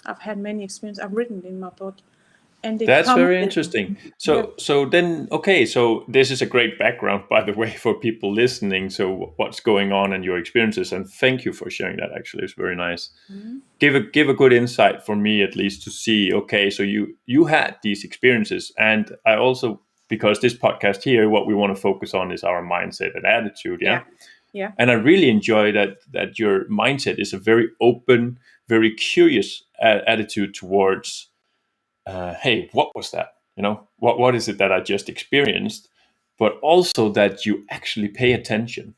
I've had many experiences. I've written in my book, and they That's come very with, interesting. yeah, So then, okay, so this is a great background, by the way, for people listening. So what's going on in your experiences, and thank you for sharing that. Actually, it's very nice. Give a good insight for me, at least, to see. Okay, so you had these experiences, and I also, because this podcast here, what we want to focus on is our mindset and attitude. Yeah. yeah, yeah. And I really enjoy that your mindset is a very open, very curious attitude towards, hey, what was that? What is it that I just experienced? But also that you actually pay attention.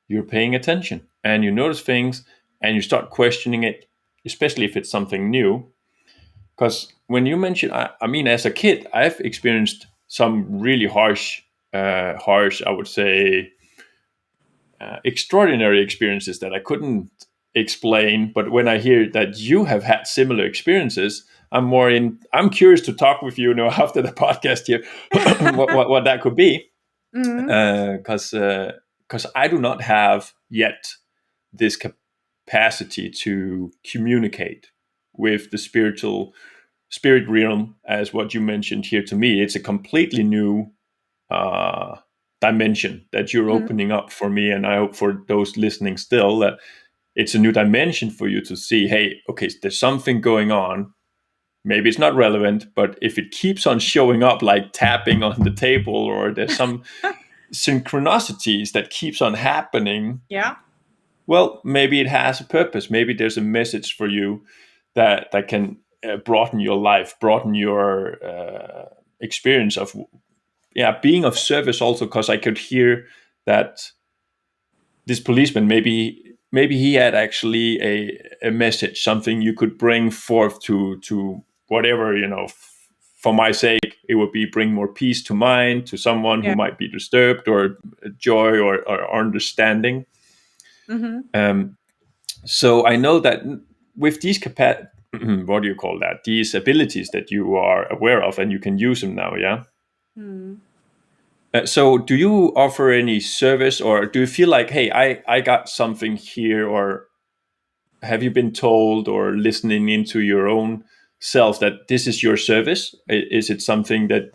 You're paying attention, and you notice things, and you start questioning it, especially if it's something new. Because when you mention, I mean, as a kid, I've experienced some really harsh, I would say, extraordinary experiences that I couldn't explain. But when I hear that you have had similar experiences, I'm curious to talk with you, after the podcast here, what that could be, Mm-hmm. because I do not have yet this capacity to communicate with the spirit realm, as what you mentioned here. To me, it's a completely new uh, dimension that you're Mm-hmm. opening up for me, and I hope for those listening still that it's a new dimension for you to see. Hey, okay, there's something going on. Maybe it's not relevant, but if it keeps on showing up, like tapping on the table, or there's some synchronicities that keeps on happening, Yeah. well, maybe it has a purpose. Maybe there's a message for you that can broaden your life, broaden your experience of being of service. Also, because I could hear that this policeman, maybe he had actually a message, something you could bring forth to whatever, for my sake it would be bring more peace to mind, to someone who Yeah. might be disturbed, or joy, or understanding. Mm-hmm. So I know that with these what do you call that, these abilities that you are aware of, and you can use them now, yeah. Mm. So do you offer any service, or do you feel like, hey, I got something here, or have you been told or listening into your own self that this is your service? Is it something that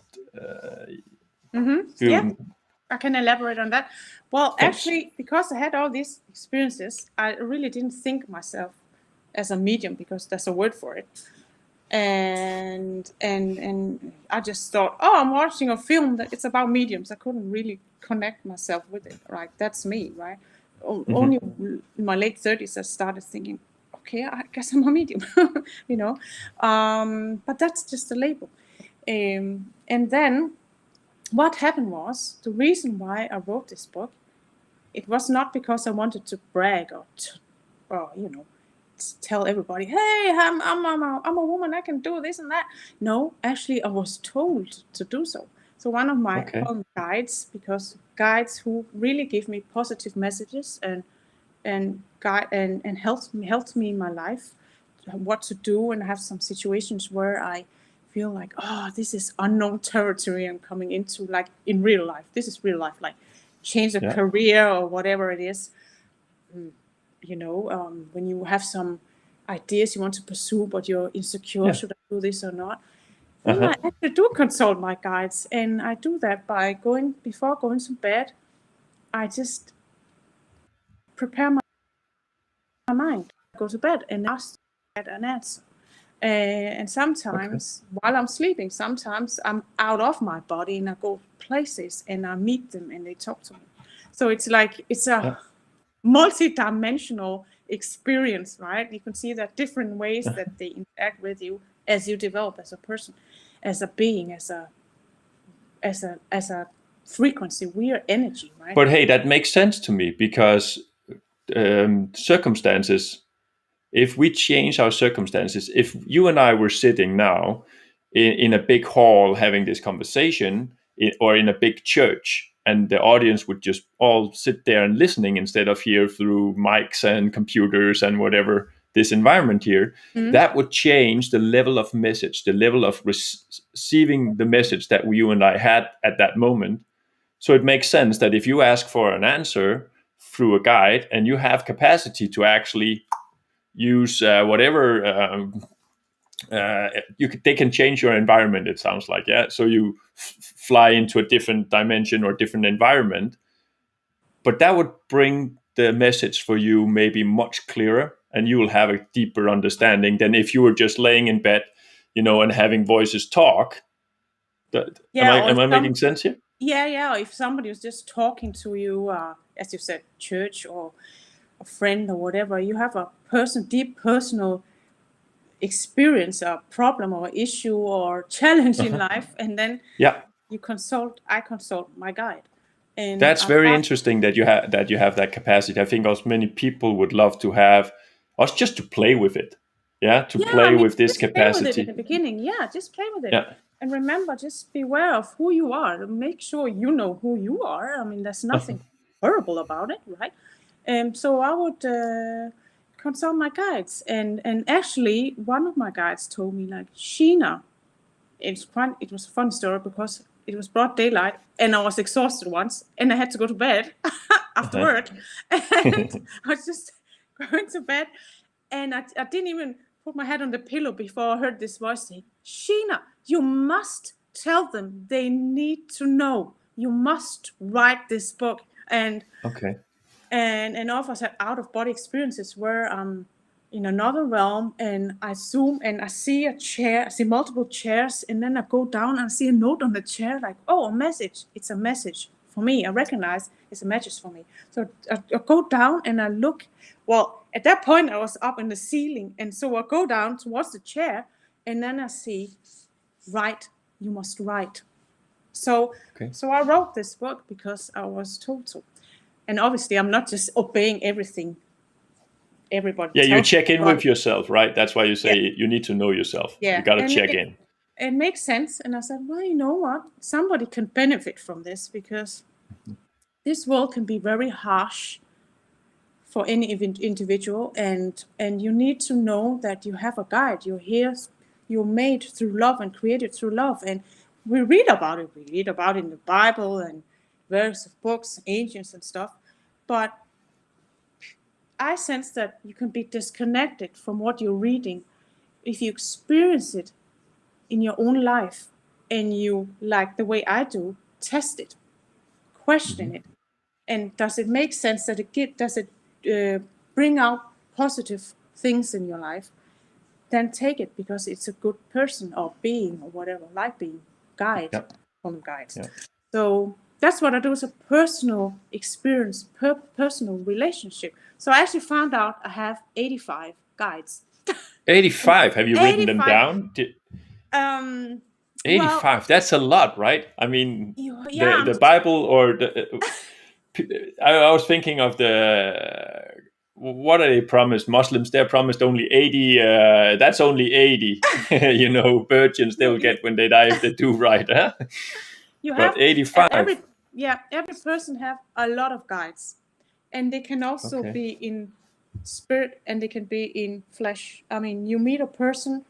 Mm-hmm. Yeah, you? I can elaborate on that. Well, Thanks. actually, because I had all these experiences, I really didn't think myself as a medium, because there's a word for it. And I just thought, oh, I'm watching a film that it's about mediums. I couldn't really connect myself with it. Right, that's me, right? Only in my late 30s I started thinking, okay, I guess I'm a medium, you know. But that's just a label. And then what happened was, the reason why I wrote this book, it was not because I wanted to brag or tell everybody, hey, I'm a woman, I can do this and that. No, actually, I was told to do so. So one of my, I Okay. call them guides, because guides who really give me positive messages and guide and helped me in my life, what to do, and I have some situations where I feel like, oh, this is unknown territory I'm coming into, like in real life. This is real life, like change a Yeah. career or whatever it is. When you have some ideas you want to pursue, but you're insecure, Yeah. should I do this or not? Uh Then I huh. actually do consult my guides, and I do that by before going to bed. I just prepare my mind, go to bed, and ask an answer. And Okay. sometimes while I'm sleeping, sometimes I'm out of my body and I go places and I meet them and they talk to me. So it's like it's Yeah. a multi-dimensional experience, right? You can see that different ways Uh-huh. that they interact with you as you develop as a person, as a being, as a frequency. We are energy, right? But hey, that makes sense to me, because circumstances, if we change our circumstances, if you and I were sitting now in a big hall having this conversation, or in a big church, and the audience would just all sit there and listening instead of here through mics and computers and whatever this environment here, Mm-hmm. that would change the level of message, the level of receiving the message that you and I had at that moment. So it makes sense that if you ask for an answer through a guide, and you have capacity to actually use whatever they can change your environment, it sounds like, yeah. So you fly into a different dimension or different environment, but that would bring the message for you maybe much clearer, and you will have a deeper understanding than if you were just laying in bed, and having voices talk. Am Yeah, i or if am I making sense here? yeah, or if somebody was just talking to you, as you said, church or a friend or whatever, you have a deep personal experience, a problem or issue or challenge in Uh-huh. life, and then Yeah. I consult my guide, and That's very interesting that you have that capacity. I think as many people would love to have us just to play with it. Yeah, to yeah, I play mean, with this just play with it in capacity. the beginning. Yeah, just play with it, Yeah. and remember, just beware of who you are. Make sure you know who you are. I mean, there's Uh-huh. nothing horrible about it, right? So I would consult my guides, and actually, one of my guides told me, like, Sheena. It was a fun story because it was broad daylight and I was exhausted once and I had to go to bed after Uh-huh. work, and I was just going to bed, and I didn't even put my head on the pillow before I heard this voice say, Sheena, you must tell them, they need to know, you must write this book. Okay. And all of us had out of body experiences where I'm in another realm and I zoom and I see a chair, I see multiple chairs, and then I go down and I see a note on the chair like, oh, a message. It's a message for me. I recognize it's a mattress for me. So I go down and I look. Well, at that point I was up in the ceiling, and so I go down towards the chair, and then I see, write. You must write. So, Okay. so I wrote this book because I was told to, and obviously I'm not just obeying everything everybody Yeah, you tells me, check in but with yourself, right? That's why you yeah, say you need to know yourself. You yeah, got to and check in. it makes sense. And I said, well, you know what? Somebody can benefit from this, because this world can be very harsh for any individual, and you need to know that you have a guide. You're here, you're made through love and created through love, and we read about it. We read about it in the Bible and various books, ancients and stuff. But I sense that you can be disconnected from what you're reading if you experience it in your own life, and you, like the way I do, test it, question it, and does it make sense? Does it bring out positive things in your life? Then take it, because it's a good person or being or whatever, like being guide, Yeah. from guides. Yeah. So that's what I do, is a personal experience, personal relationship. So I actually found out I have 85 guides. 85. Have you written them 85. down? Well, 85. That's a lot, right? I mean, yeah, the Bible or the. I was thinking of the. What are they promised? Muslims, they're promised only 80. That's only 80. Virgins they'll you, get when they die if they do right. Huh? you But have 85. every person have a lot of guides, and they can also Okay. be in spirit, and they can be in flesh. I mean, you meet a person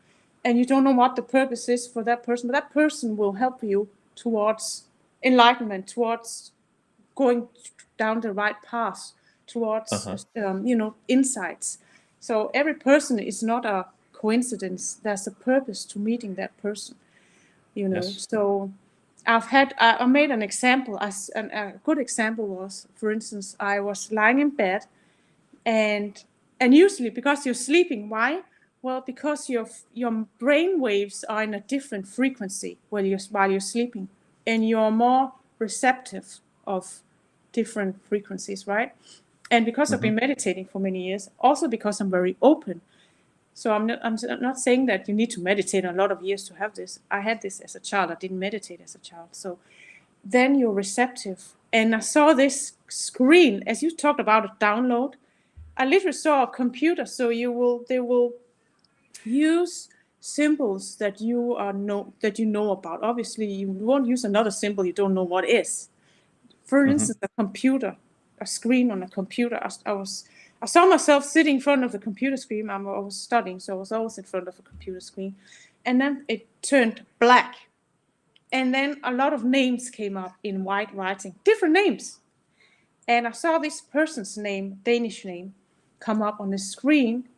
and you don't know what the purpose is for that person, but that person will help you towards enlightenment, towards going down the right path, Uh-huh. towards insights. So every person is not a coincidence. There's a purpose to meeting that person. Yes. So I made an example. A good example was, for instance, I was lying in bed, and usually, because you're sleeping, why? Well, because your brain waves are in a different frequency while you're sleeping, and you're more receptive of different frequencies, right? And because I've been meditating for many years, also because I'm very open. So I'm not saying that you need to meditate a lot of years to have this. I had this as a child. I didn't meditate as a child. So then you're receptive. And I saw this screen, as you talked about a download. I literally saw a computer. So they will use symbols that you know about. Obviously, you won't use another symbol you don't know what is. For instance, a screen on a computer. I saw myself sitting in front of the computer screen. I was studying, so I was always in front of a computer screen. And then it turned black. And then a lot of names came up in white writing, different names. And I saw this person's name, Danish name, come up on the screen,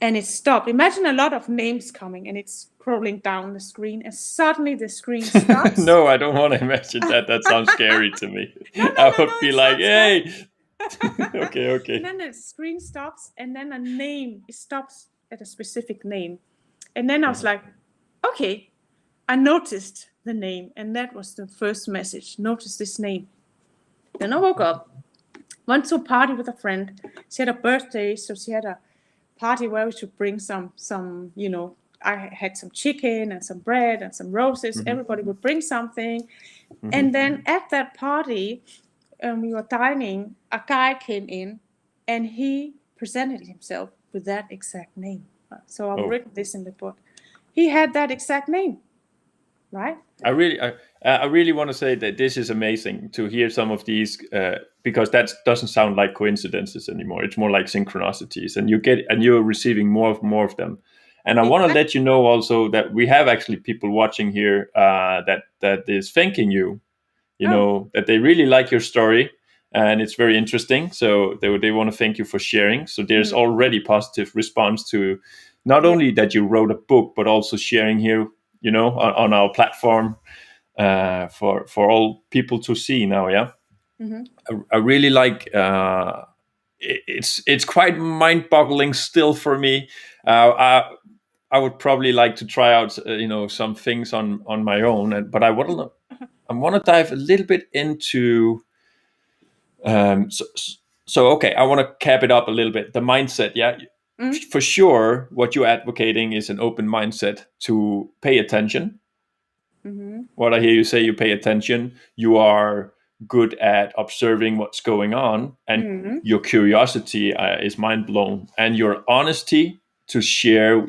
and it stopped. Imagine a lot of names coming, and it's scrolling down the screen, and suddenly the screen stops. No, I don't want to imagine that. That sounds scary to me. No, no, I no, would no, be it's like, not scary. hey. Okay, And okay. then the screen stops, and then a name, it stops at a specific name. And then I was like, okay, I noticed the name, and that was the first message. Notice this name. Then I woke up, went to a party with a friend. She had a birthday, so she had a party where we should bring I had some chicken and some bread and some roses. Everybody would bring something. And then at that party, we were dining, a guy came in, and he presented himself with that exact name. So I've Oh, written this in the book. He had that exact name, right? I really want to say that this is amazing to hear some of these because that doesn't sound like coincidences anymore. It's more like synchronicities, and you're receiving more of them. And I want to Exactly. let you know also that we have actually people watching here that is thanking you. Oh. That they really like your story, and it's very interesting. So they want to thank you for sharing. So there's Mm. already positive response to not Yeah. only that you wrote a book, but also sharing here, on our platform for all people to see now. Yeah, I really like. It's quite mind-boggling still for me. I would probably like to try out, some things on my own, but I wouldn't. I want to dive a little bit into. Um, so, so okay, I want to cap it up a little bit. The mindset, yeah, Mm, for sure. What you're advocating is an open mindset to pay attention. mm-hmm, What I hear you say, you pay attention. You are good at observing what's going on, and mm-hmm, your curiosity is mind blown, and your honesty to share.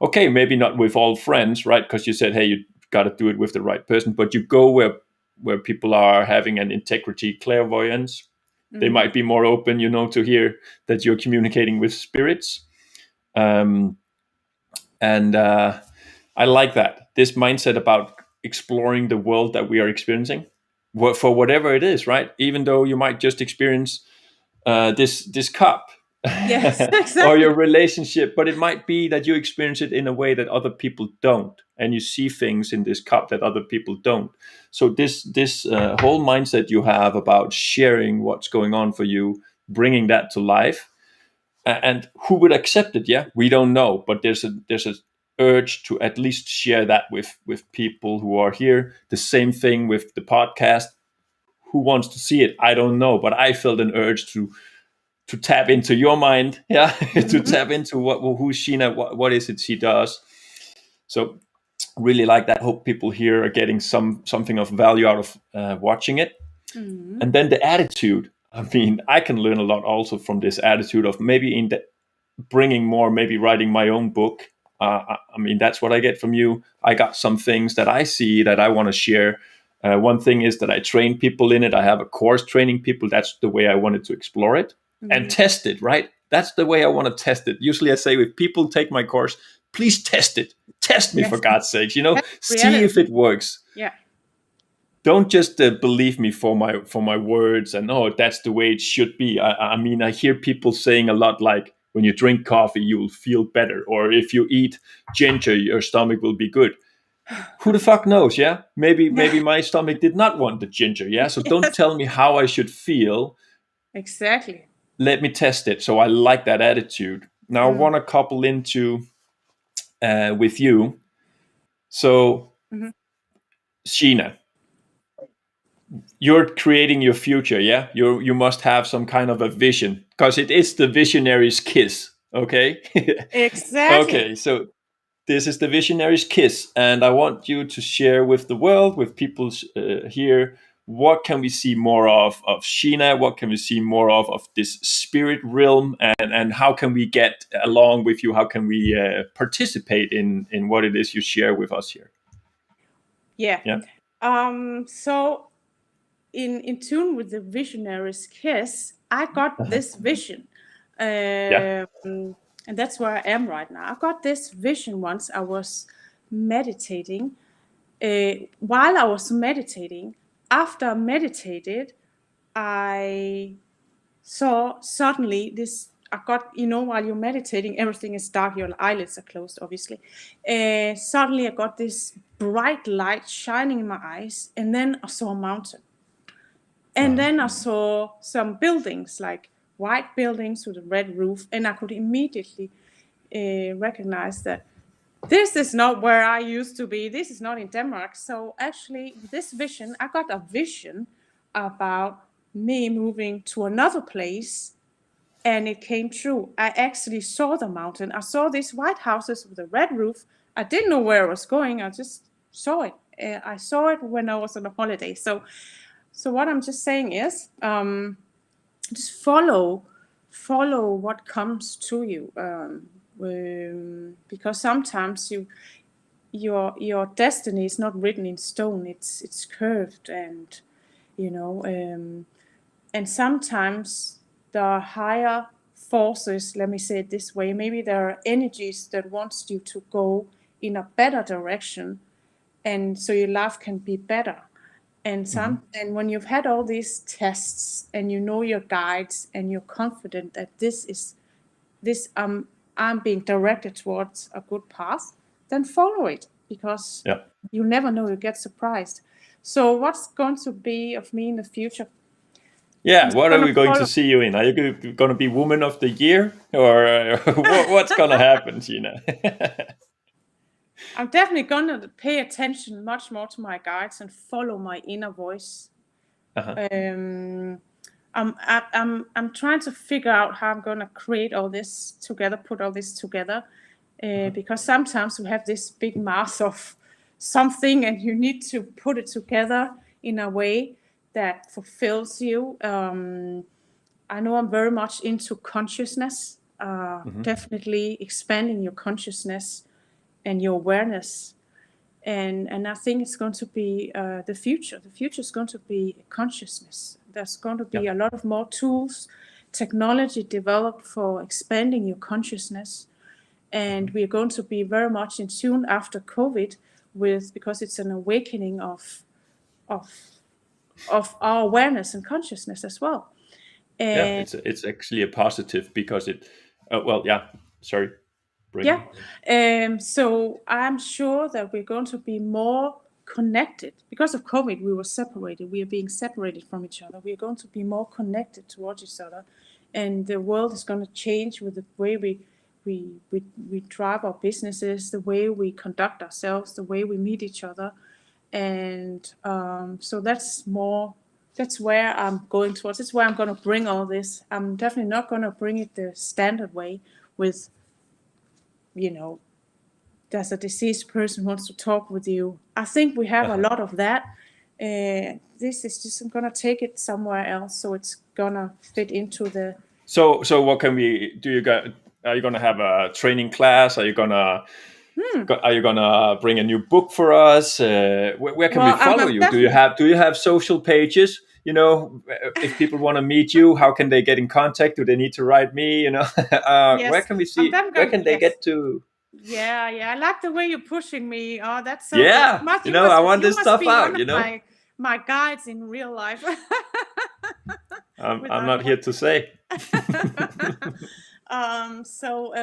Okay, maybe not with all friends, right? Because you said, hey, you got to do it with the right person, but you go where people are having an integrity, clairvoyance. They mm-hmm. might be more open, to hear that you're communicating with spirits. Um, and I like that. This mindset about exploring the world that we are experiencing, for whatever it is, right? Even though you might just experience this cup Yes, or exactly. your relationship, but it might be that you experience it in a way that other people don't, and you see things in this cup that other people don't. So this whole mindset you have about sharing what's going on for you, bringing that to life, and who would accept it, yeah, we don't know, but there's a urge to at least share that with people who are here. The same thing with the podcast. Who wants to see it? I don't know, but I felt an urge to tap into your mind, yeah, to Mm-hmm. tap into who's Sheena, what is it she does. So really like that. Hope people here are getting something of value out of watching it. Mm-hmm. And then the attitude, I mean, I can learn a lot also from this attitude of maybe in the bringing more, maybe writing my own book. I mean, that's what I get from you. I got some things that I see that I want to share. One thing is that I train people in it. I have a course training people. That's the way I wanted to explore it and Mm-hmm. test it, right? That's the way I want to test it. Usually I say, if people take my course, please test it. Test me, for Yes, God's sakes. that's See if reality. it works. Yeah. Don't just believe me for my words and, oh, that's the way it should be. I mean, I hear people saying a lot like, when you drink coffee you will feel better, or if you eat ginger your stomach will be good. Who the fuck knows? Yeah, maybe Yeah. my stomach did not want the ginger. Yeah, so don't Yes. tell me how I should feel. Exactly. Let me test it. So I like that attitude. Now I Mm. want to couple into with you. So Mm-hmm. Sheena, you're creating your future, yeah, you must have some kind of a vision, because it is the visionary's kiss, okay. Exactly. Okay, so this is the visionary's kiss, and I want you to share with the world, with people here, what can we see more of Sheena, what can we see more of this spirit realm, and how can we get along with you, how can we participate in what it is you share with us here. Yeah. Yeah. So in tune with the visionary's kiss, I got Uh-huh. this vision. Yeah. And that's where I am right now. I got this vision once I was meditating. While I was meditating, after I meditated, I saw suddenly this. I got, while you're meditating, everything is dark, your eyelids are closed, obviously. Suddenly, I got this bright light shining in my eyes, and then I saw a mountain. And Uh-huh. then I saw some buildings, like white buildings with a red roof, and I could immediately recognize that this is not where I used to be. This is not in Denmark. So actually, with this vision, I got a vision about me moving to another place, and it came true. I actually saw the mountain. I saw these white houses with a red roof. I didn't know where I was going. I just saw it. I saw it when I was on a holiday. So what I'm just saying is, just follow what comes to you, because sometimes your destiny is not written in stone. It's curved, and you know and sometimes the higher forces, let me say it this way, maybe there are energies that wants you to go in a better direction, and so your life can be better. And when you've had all these tests and you know your guides and you're confident that this I'm being directed towards a good path, then follow it, because Yeah. you never know, you get surprised. So what's going to be of me in the future? I'm Yeah, just what are gonna we going to follow. see you in? Are you going to be Woman of the Year, or what's going to happen, Gina? I'm definitely gonna pay attention much more to my guides and follow my inner voice. Uh-huh. Um, I'm trying to figure out how I'm gonna create all this together, put all this together, Uh-huh. because sometimes we have this big mass of something, and you need to put it together in a way that fulfills you. I know I'm very much into consciousness, Hmm. definitely expanding your consciousness and your awareness. And I think it's going to be the future. The future is going to be consciousness. There's going to Yeah. be a lot of more tools, technology developed for expanding your consciousness. And we are going to be very much in tune after COVID with, because it's an awakening of our awareness and consciousness as well. Yeah, And it's actually a positive because it. Well, yeah. Sorry, yeah, bring. so I'm sure that we're going to be more connected. Because of COVID, we were separated. We are being separated from each other. We are going to be more connected towards each other, and the world is going to change with the way we drive our businesses, the way we conduct ourselves, the way we meet each other, and so that's more. That's where I'm going towards. That's where I'm going to bring all this. I'm definitely not going to bring it the standard way with, you know, does a deceased person wants to talk with you. I think we have a Uh-huh. lot of that. This is just, I'm gonna take it somewhere else, so it's gonna fit into the. So what can we do? You got? Are you gonna have a training class? Are you gonna bring a new book for us? Where can we Well, follow I'm you? definitely. Do you have social pages? If people want to meet you, how can they get in contact? Do they need to write me? Where Yes, can we I'm see? Where definitely can going. they Yes, get to? yeah, yeah. I like the way you're pushing me. Oh, that's so good. Yeah, I want You this must stuff be one out. of my guides in real life. I'm Without not here to say. so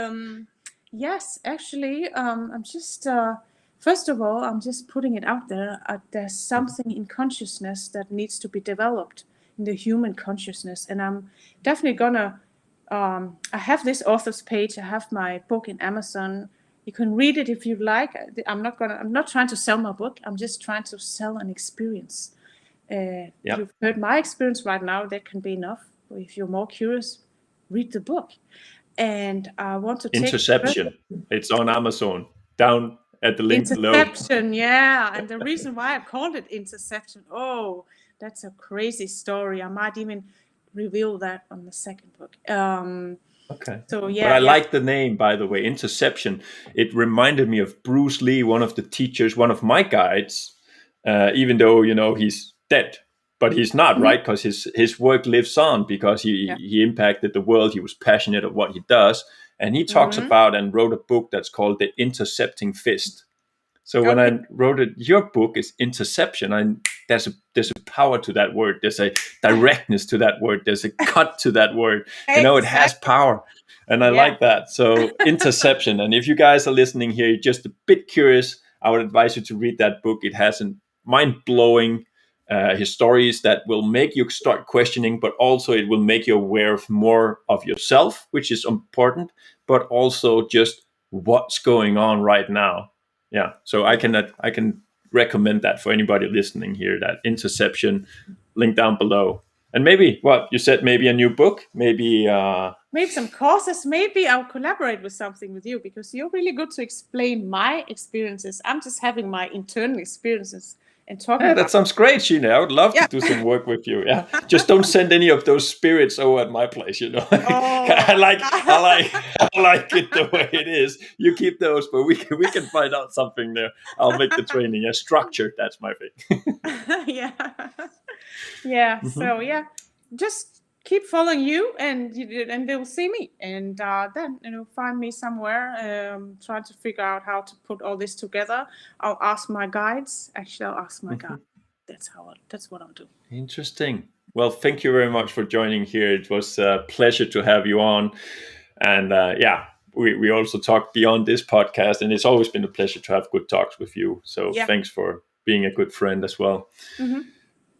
yes, actually, I'm just first of all, I'm just putting it out there. There's something in consciousness that needs to be developed in the human consciousness, and I'm definitely gonna. I have this author's page. I have my book in Amazon. You can read it if you like. I'm not trying to sell my book. I'm just trying to sell an experience. Yeah. You've heard my experience right now. That can be enough. If you're more curious, read the book. And I want to take it further. Interception. It's on Amazon. Down at the link below. Interception, yeah. And the reason why I called it Interception, oh, that's a crazy story. I might even reveal that on the second book. Okay. So But yeah, I yeah. like the name, by the way, Interception. It reminded me of Bruce Lee, one of the teachers, one of my guides, even though, he's dead. But he's not, Mhm. right? Because his work lives on because Yeah. he impacted the world. He was passionate of what he does. And he talks Hmm. about and wrote a book that's called The Intercepting Fist. So when Okay. I wrote it, your book is interception. There's a power to that word. There's a directness to that word. There's a cut to that word. It has Exactly. power, and I Yeah. like that. So interception. And if you guys are listening here, you're just a bit curious, I would advise you to read that book. It has a mind blowing his stories that will make you start questioning, but also it will make you aware of more of yourself, which is important, but also just what's going on right now. Yeah, so I can recommend that for anybody listening here. That Interception, link down below, and maybe what you said, maybe a new book, maybe. Maybe some courses. Maybe I'll collaborate with something with you, because you're really good to explain my experiences. I'm just having my internal experiences and talking Yeah, that about. sounds great, Sheena. I would love to Yeah. do some work with you. Yeah, just don't send any of those spirits over at my place. Oh I my like, I god. like, I like it the way it is. You keep those, but we can find out something there. I'll make the training structured. That's my thing. Yeah. Yeah. Hmm. So yeah, just keep following you, and they'll see me, and then find me somewhere. Trying to figure out how to put all this together. I'll ask my guides. Actually, I'll ask my guide. Hmm. That's what I'll do. Interesting. Well, thank you very much for joining here. It was a pleasure to have you on. And yeah, we also talked beyond this podcast, and it's always been a pleasure to have good talks with you. So Yeah. thanks for being a good friend as well. Hmm.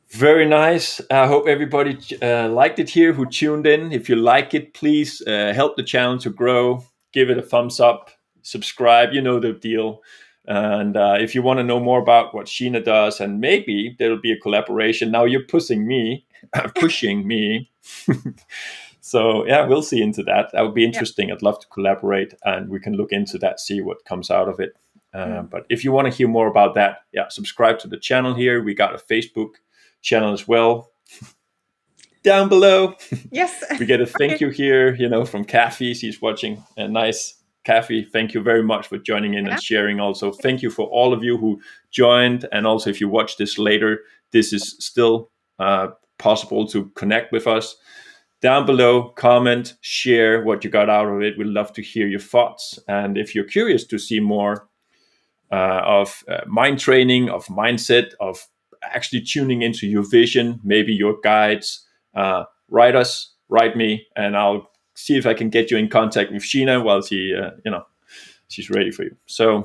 Very nice. I hope everybody liked it here who tuned in. If you like it, please help the channel to grow. Give it a thumbs up, subscribe. You know the deal. And if you want to know more about what Sheena does, and maybe there'll be a collaboration. Now you're pushing me, pushing me. So yeah, we'll see into that. That would be interesting. I'd love to collaborate, and we can look into that, see what comes out of it. But if you want to hear more about that, yeah, subscribe to the channel here. We got a Facebook channel as well. Down below. Yes. We get a thank you here, from Kathy. She's watching. A nice Kathy. Thank you very much for joining in and sharing. Also, thank you for all of you who joined. And also, if you watch this later, this is still possible to connect with us. Down below, comment, share what you got out of it. We'd love to hear your thoughts. And if you're curious to see more of mind training, of mindset, of actually tuning into your vision, maybe your guides, write me, and I'll see if I can get you in contact with Sheena while she's ready for you. So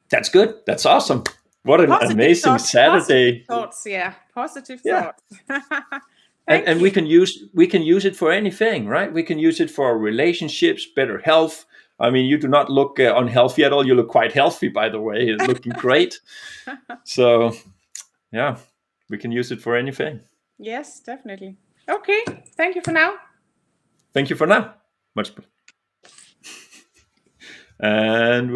that's good. That's awesome. What an amazing Saturday. Positive thoughts, yeah. Positive Yeah. thoughts. And we can use it for anything, right? We can use it for our relationships, better health. I mean, you do not look unhealthy at all. You look quite healthy, by the way. You're looking great. So, yeah, we can use it for anything. Yes, definitely. Okay. Thank you for now. Thank you for now. Much. And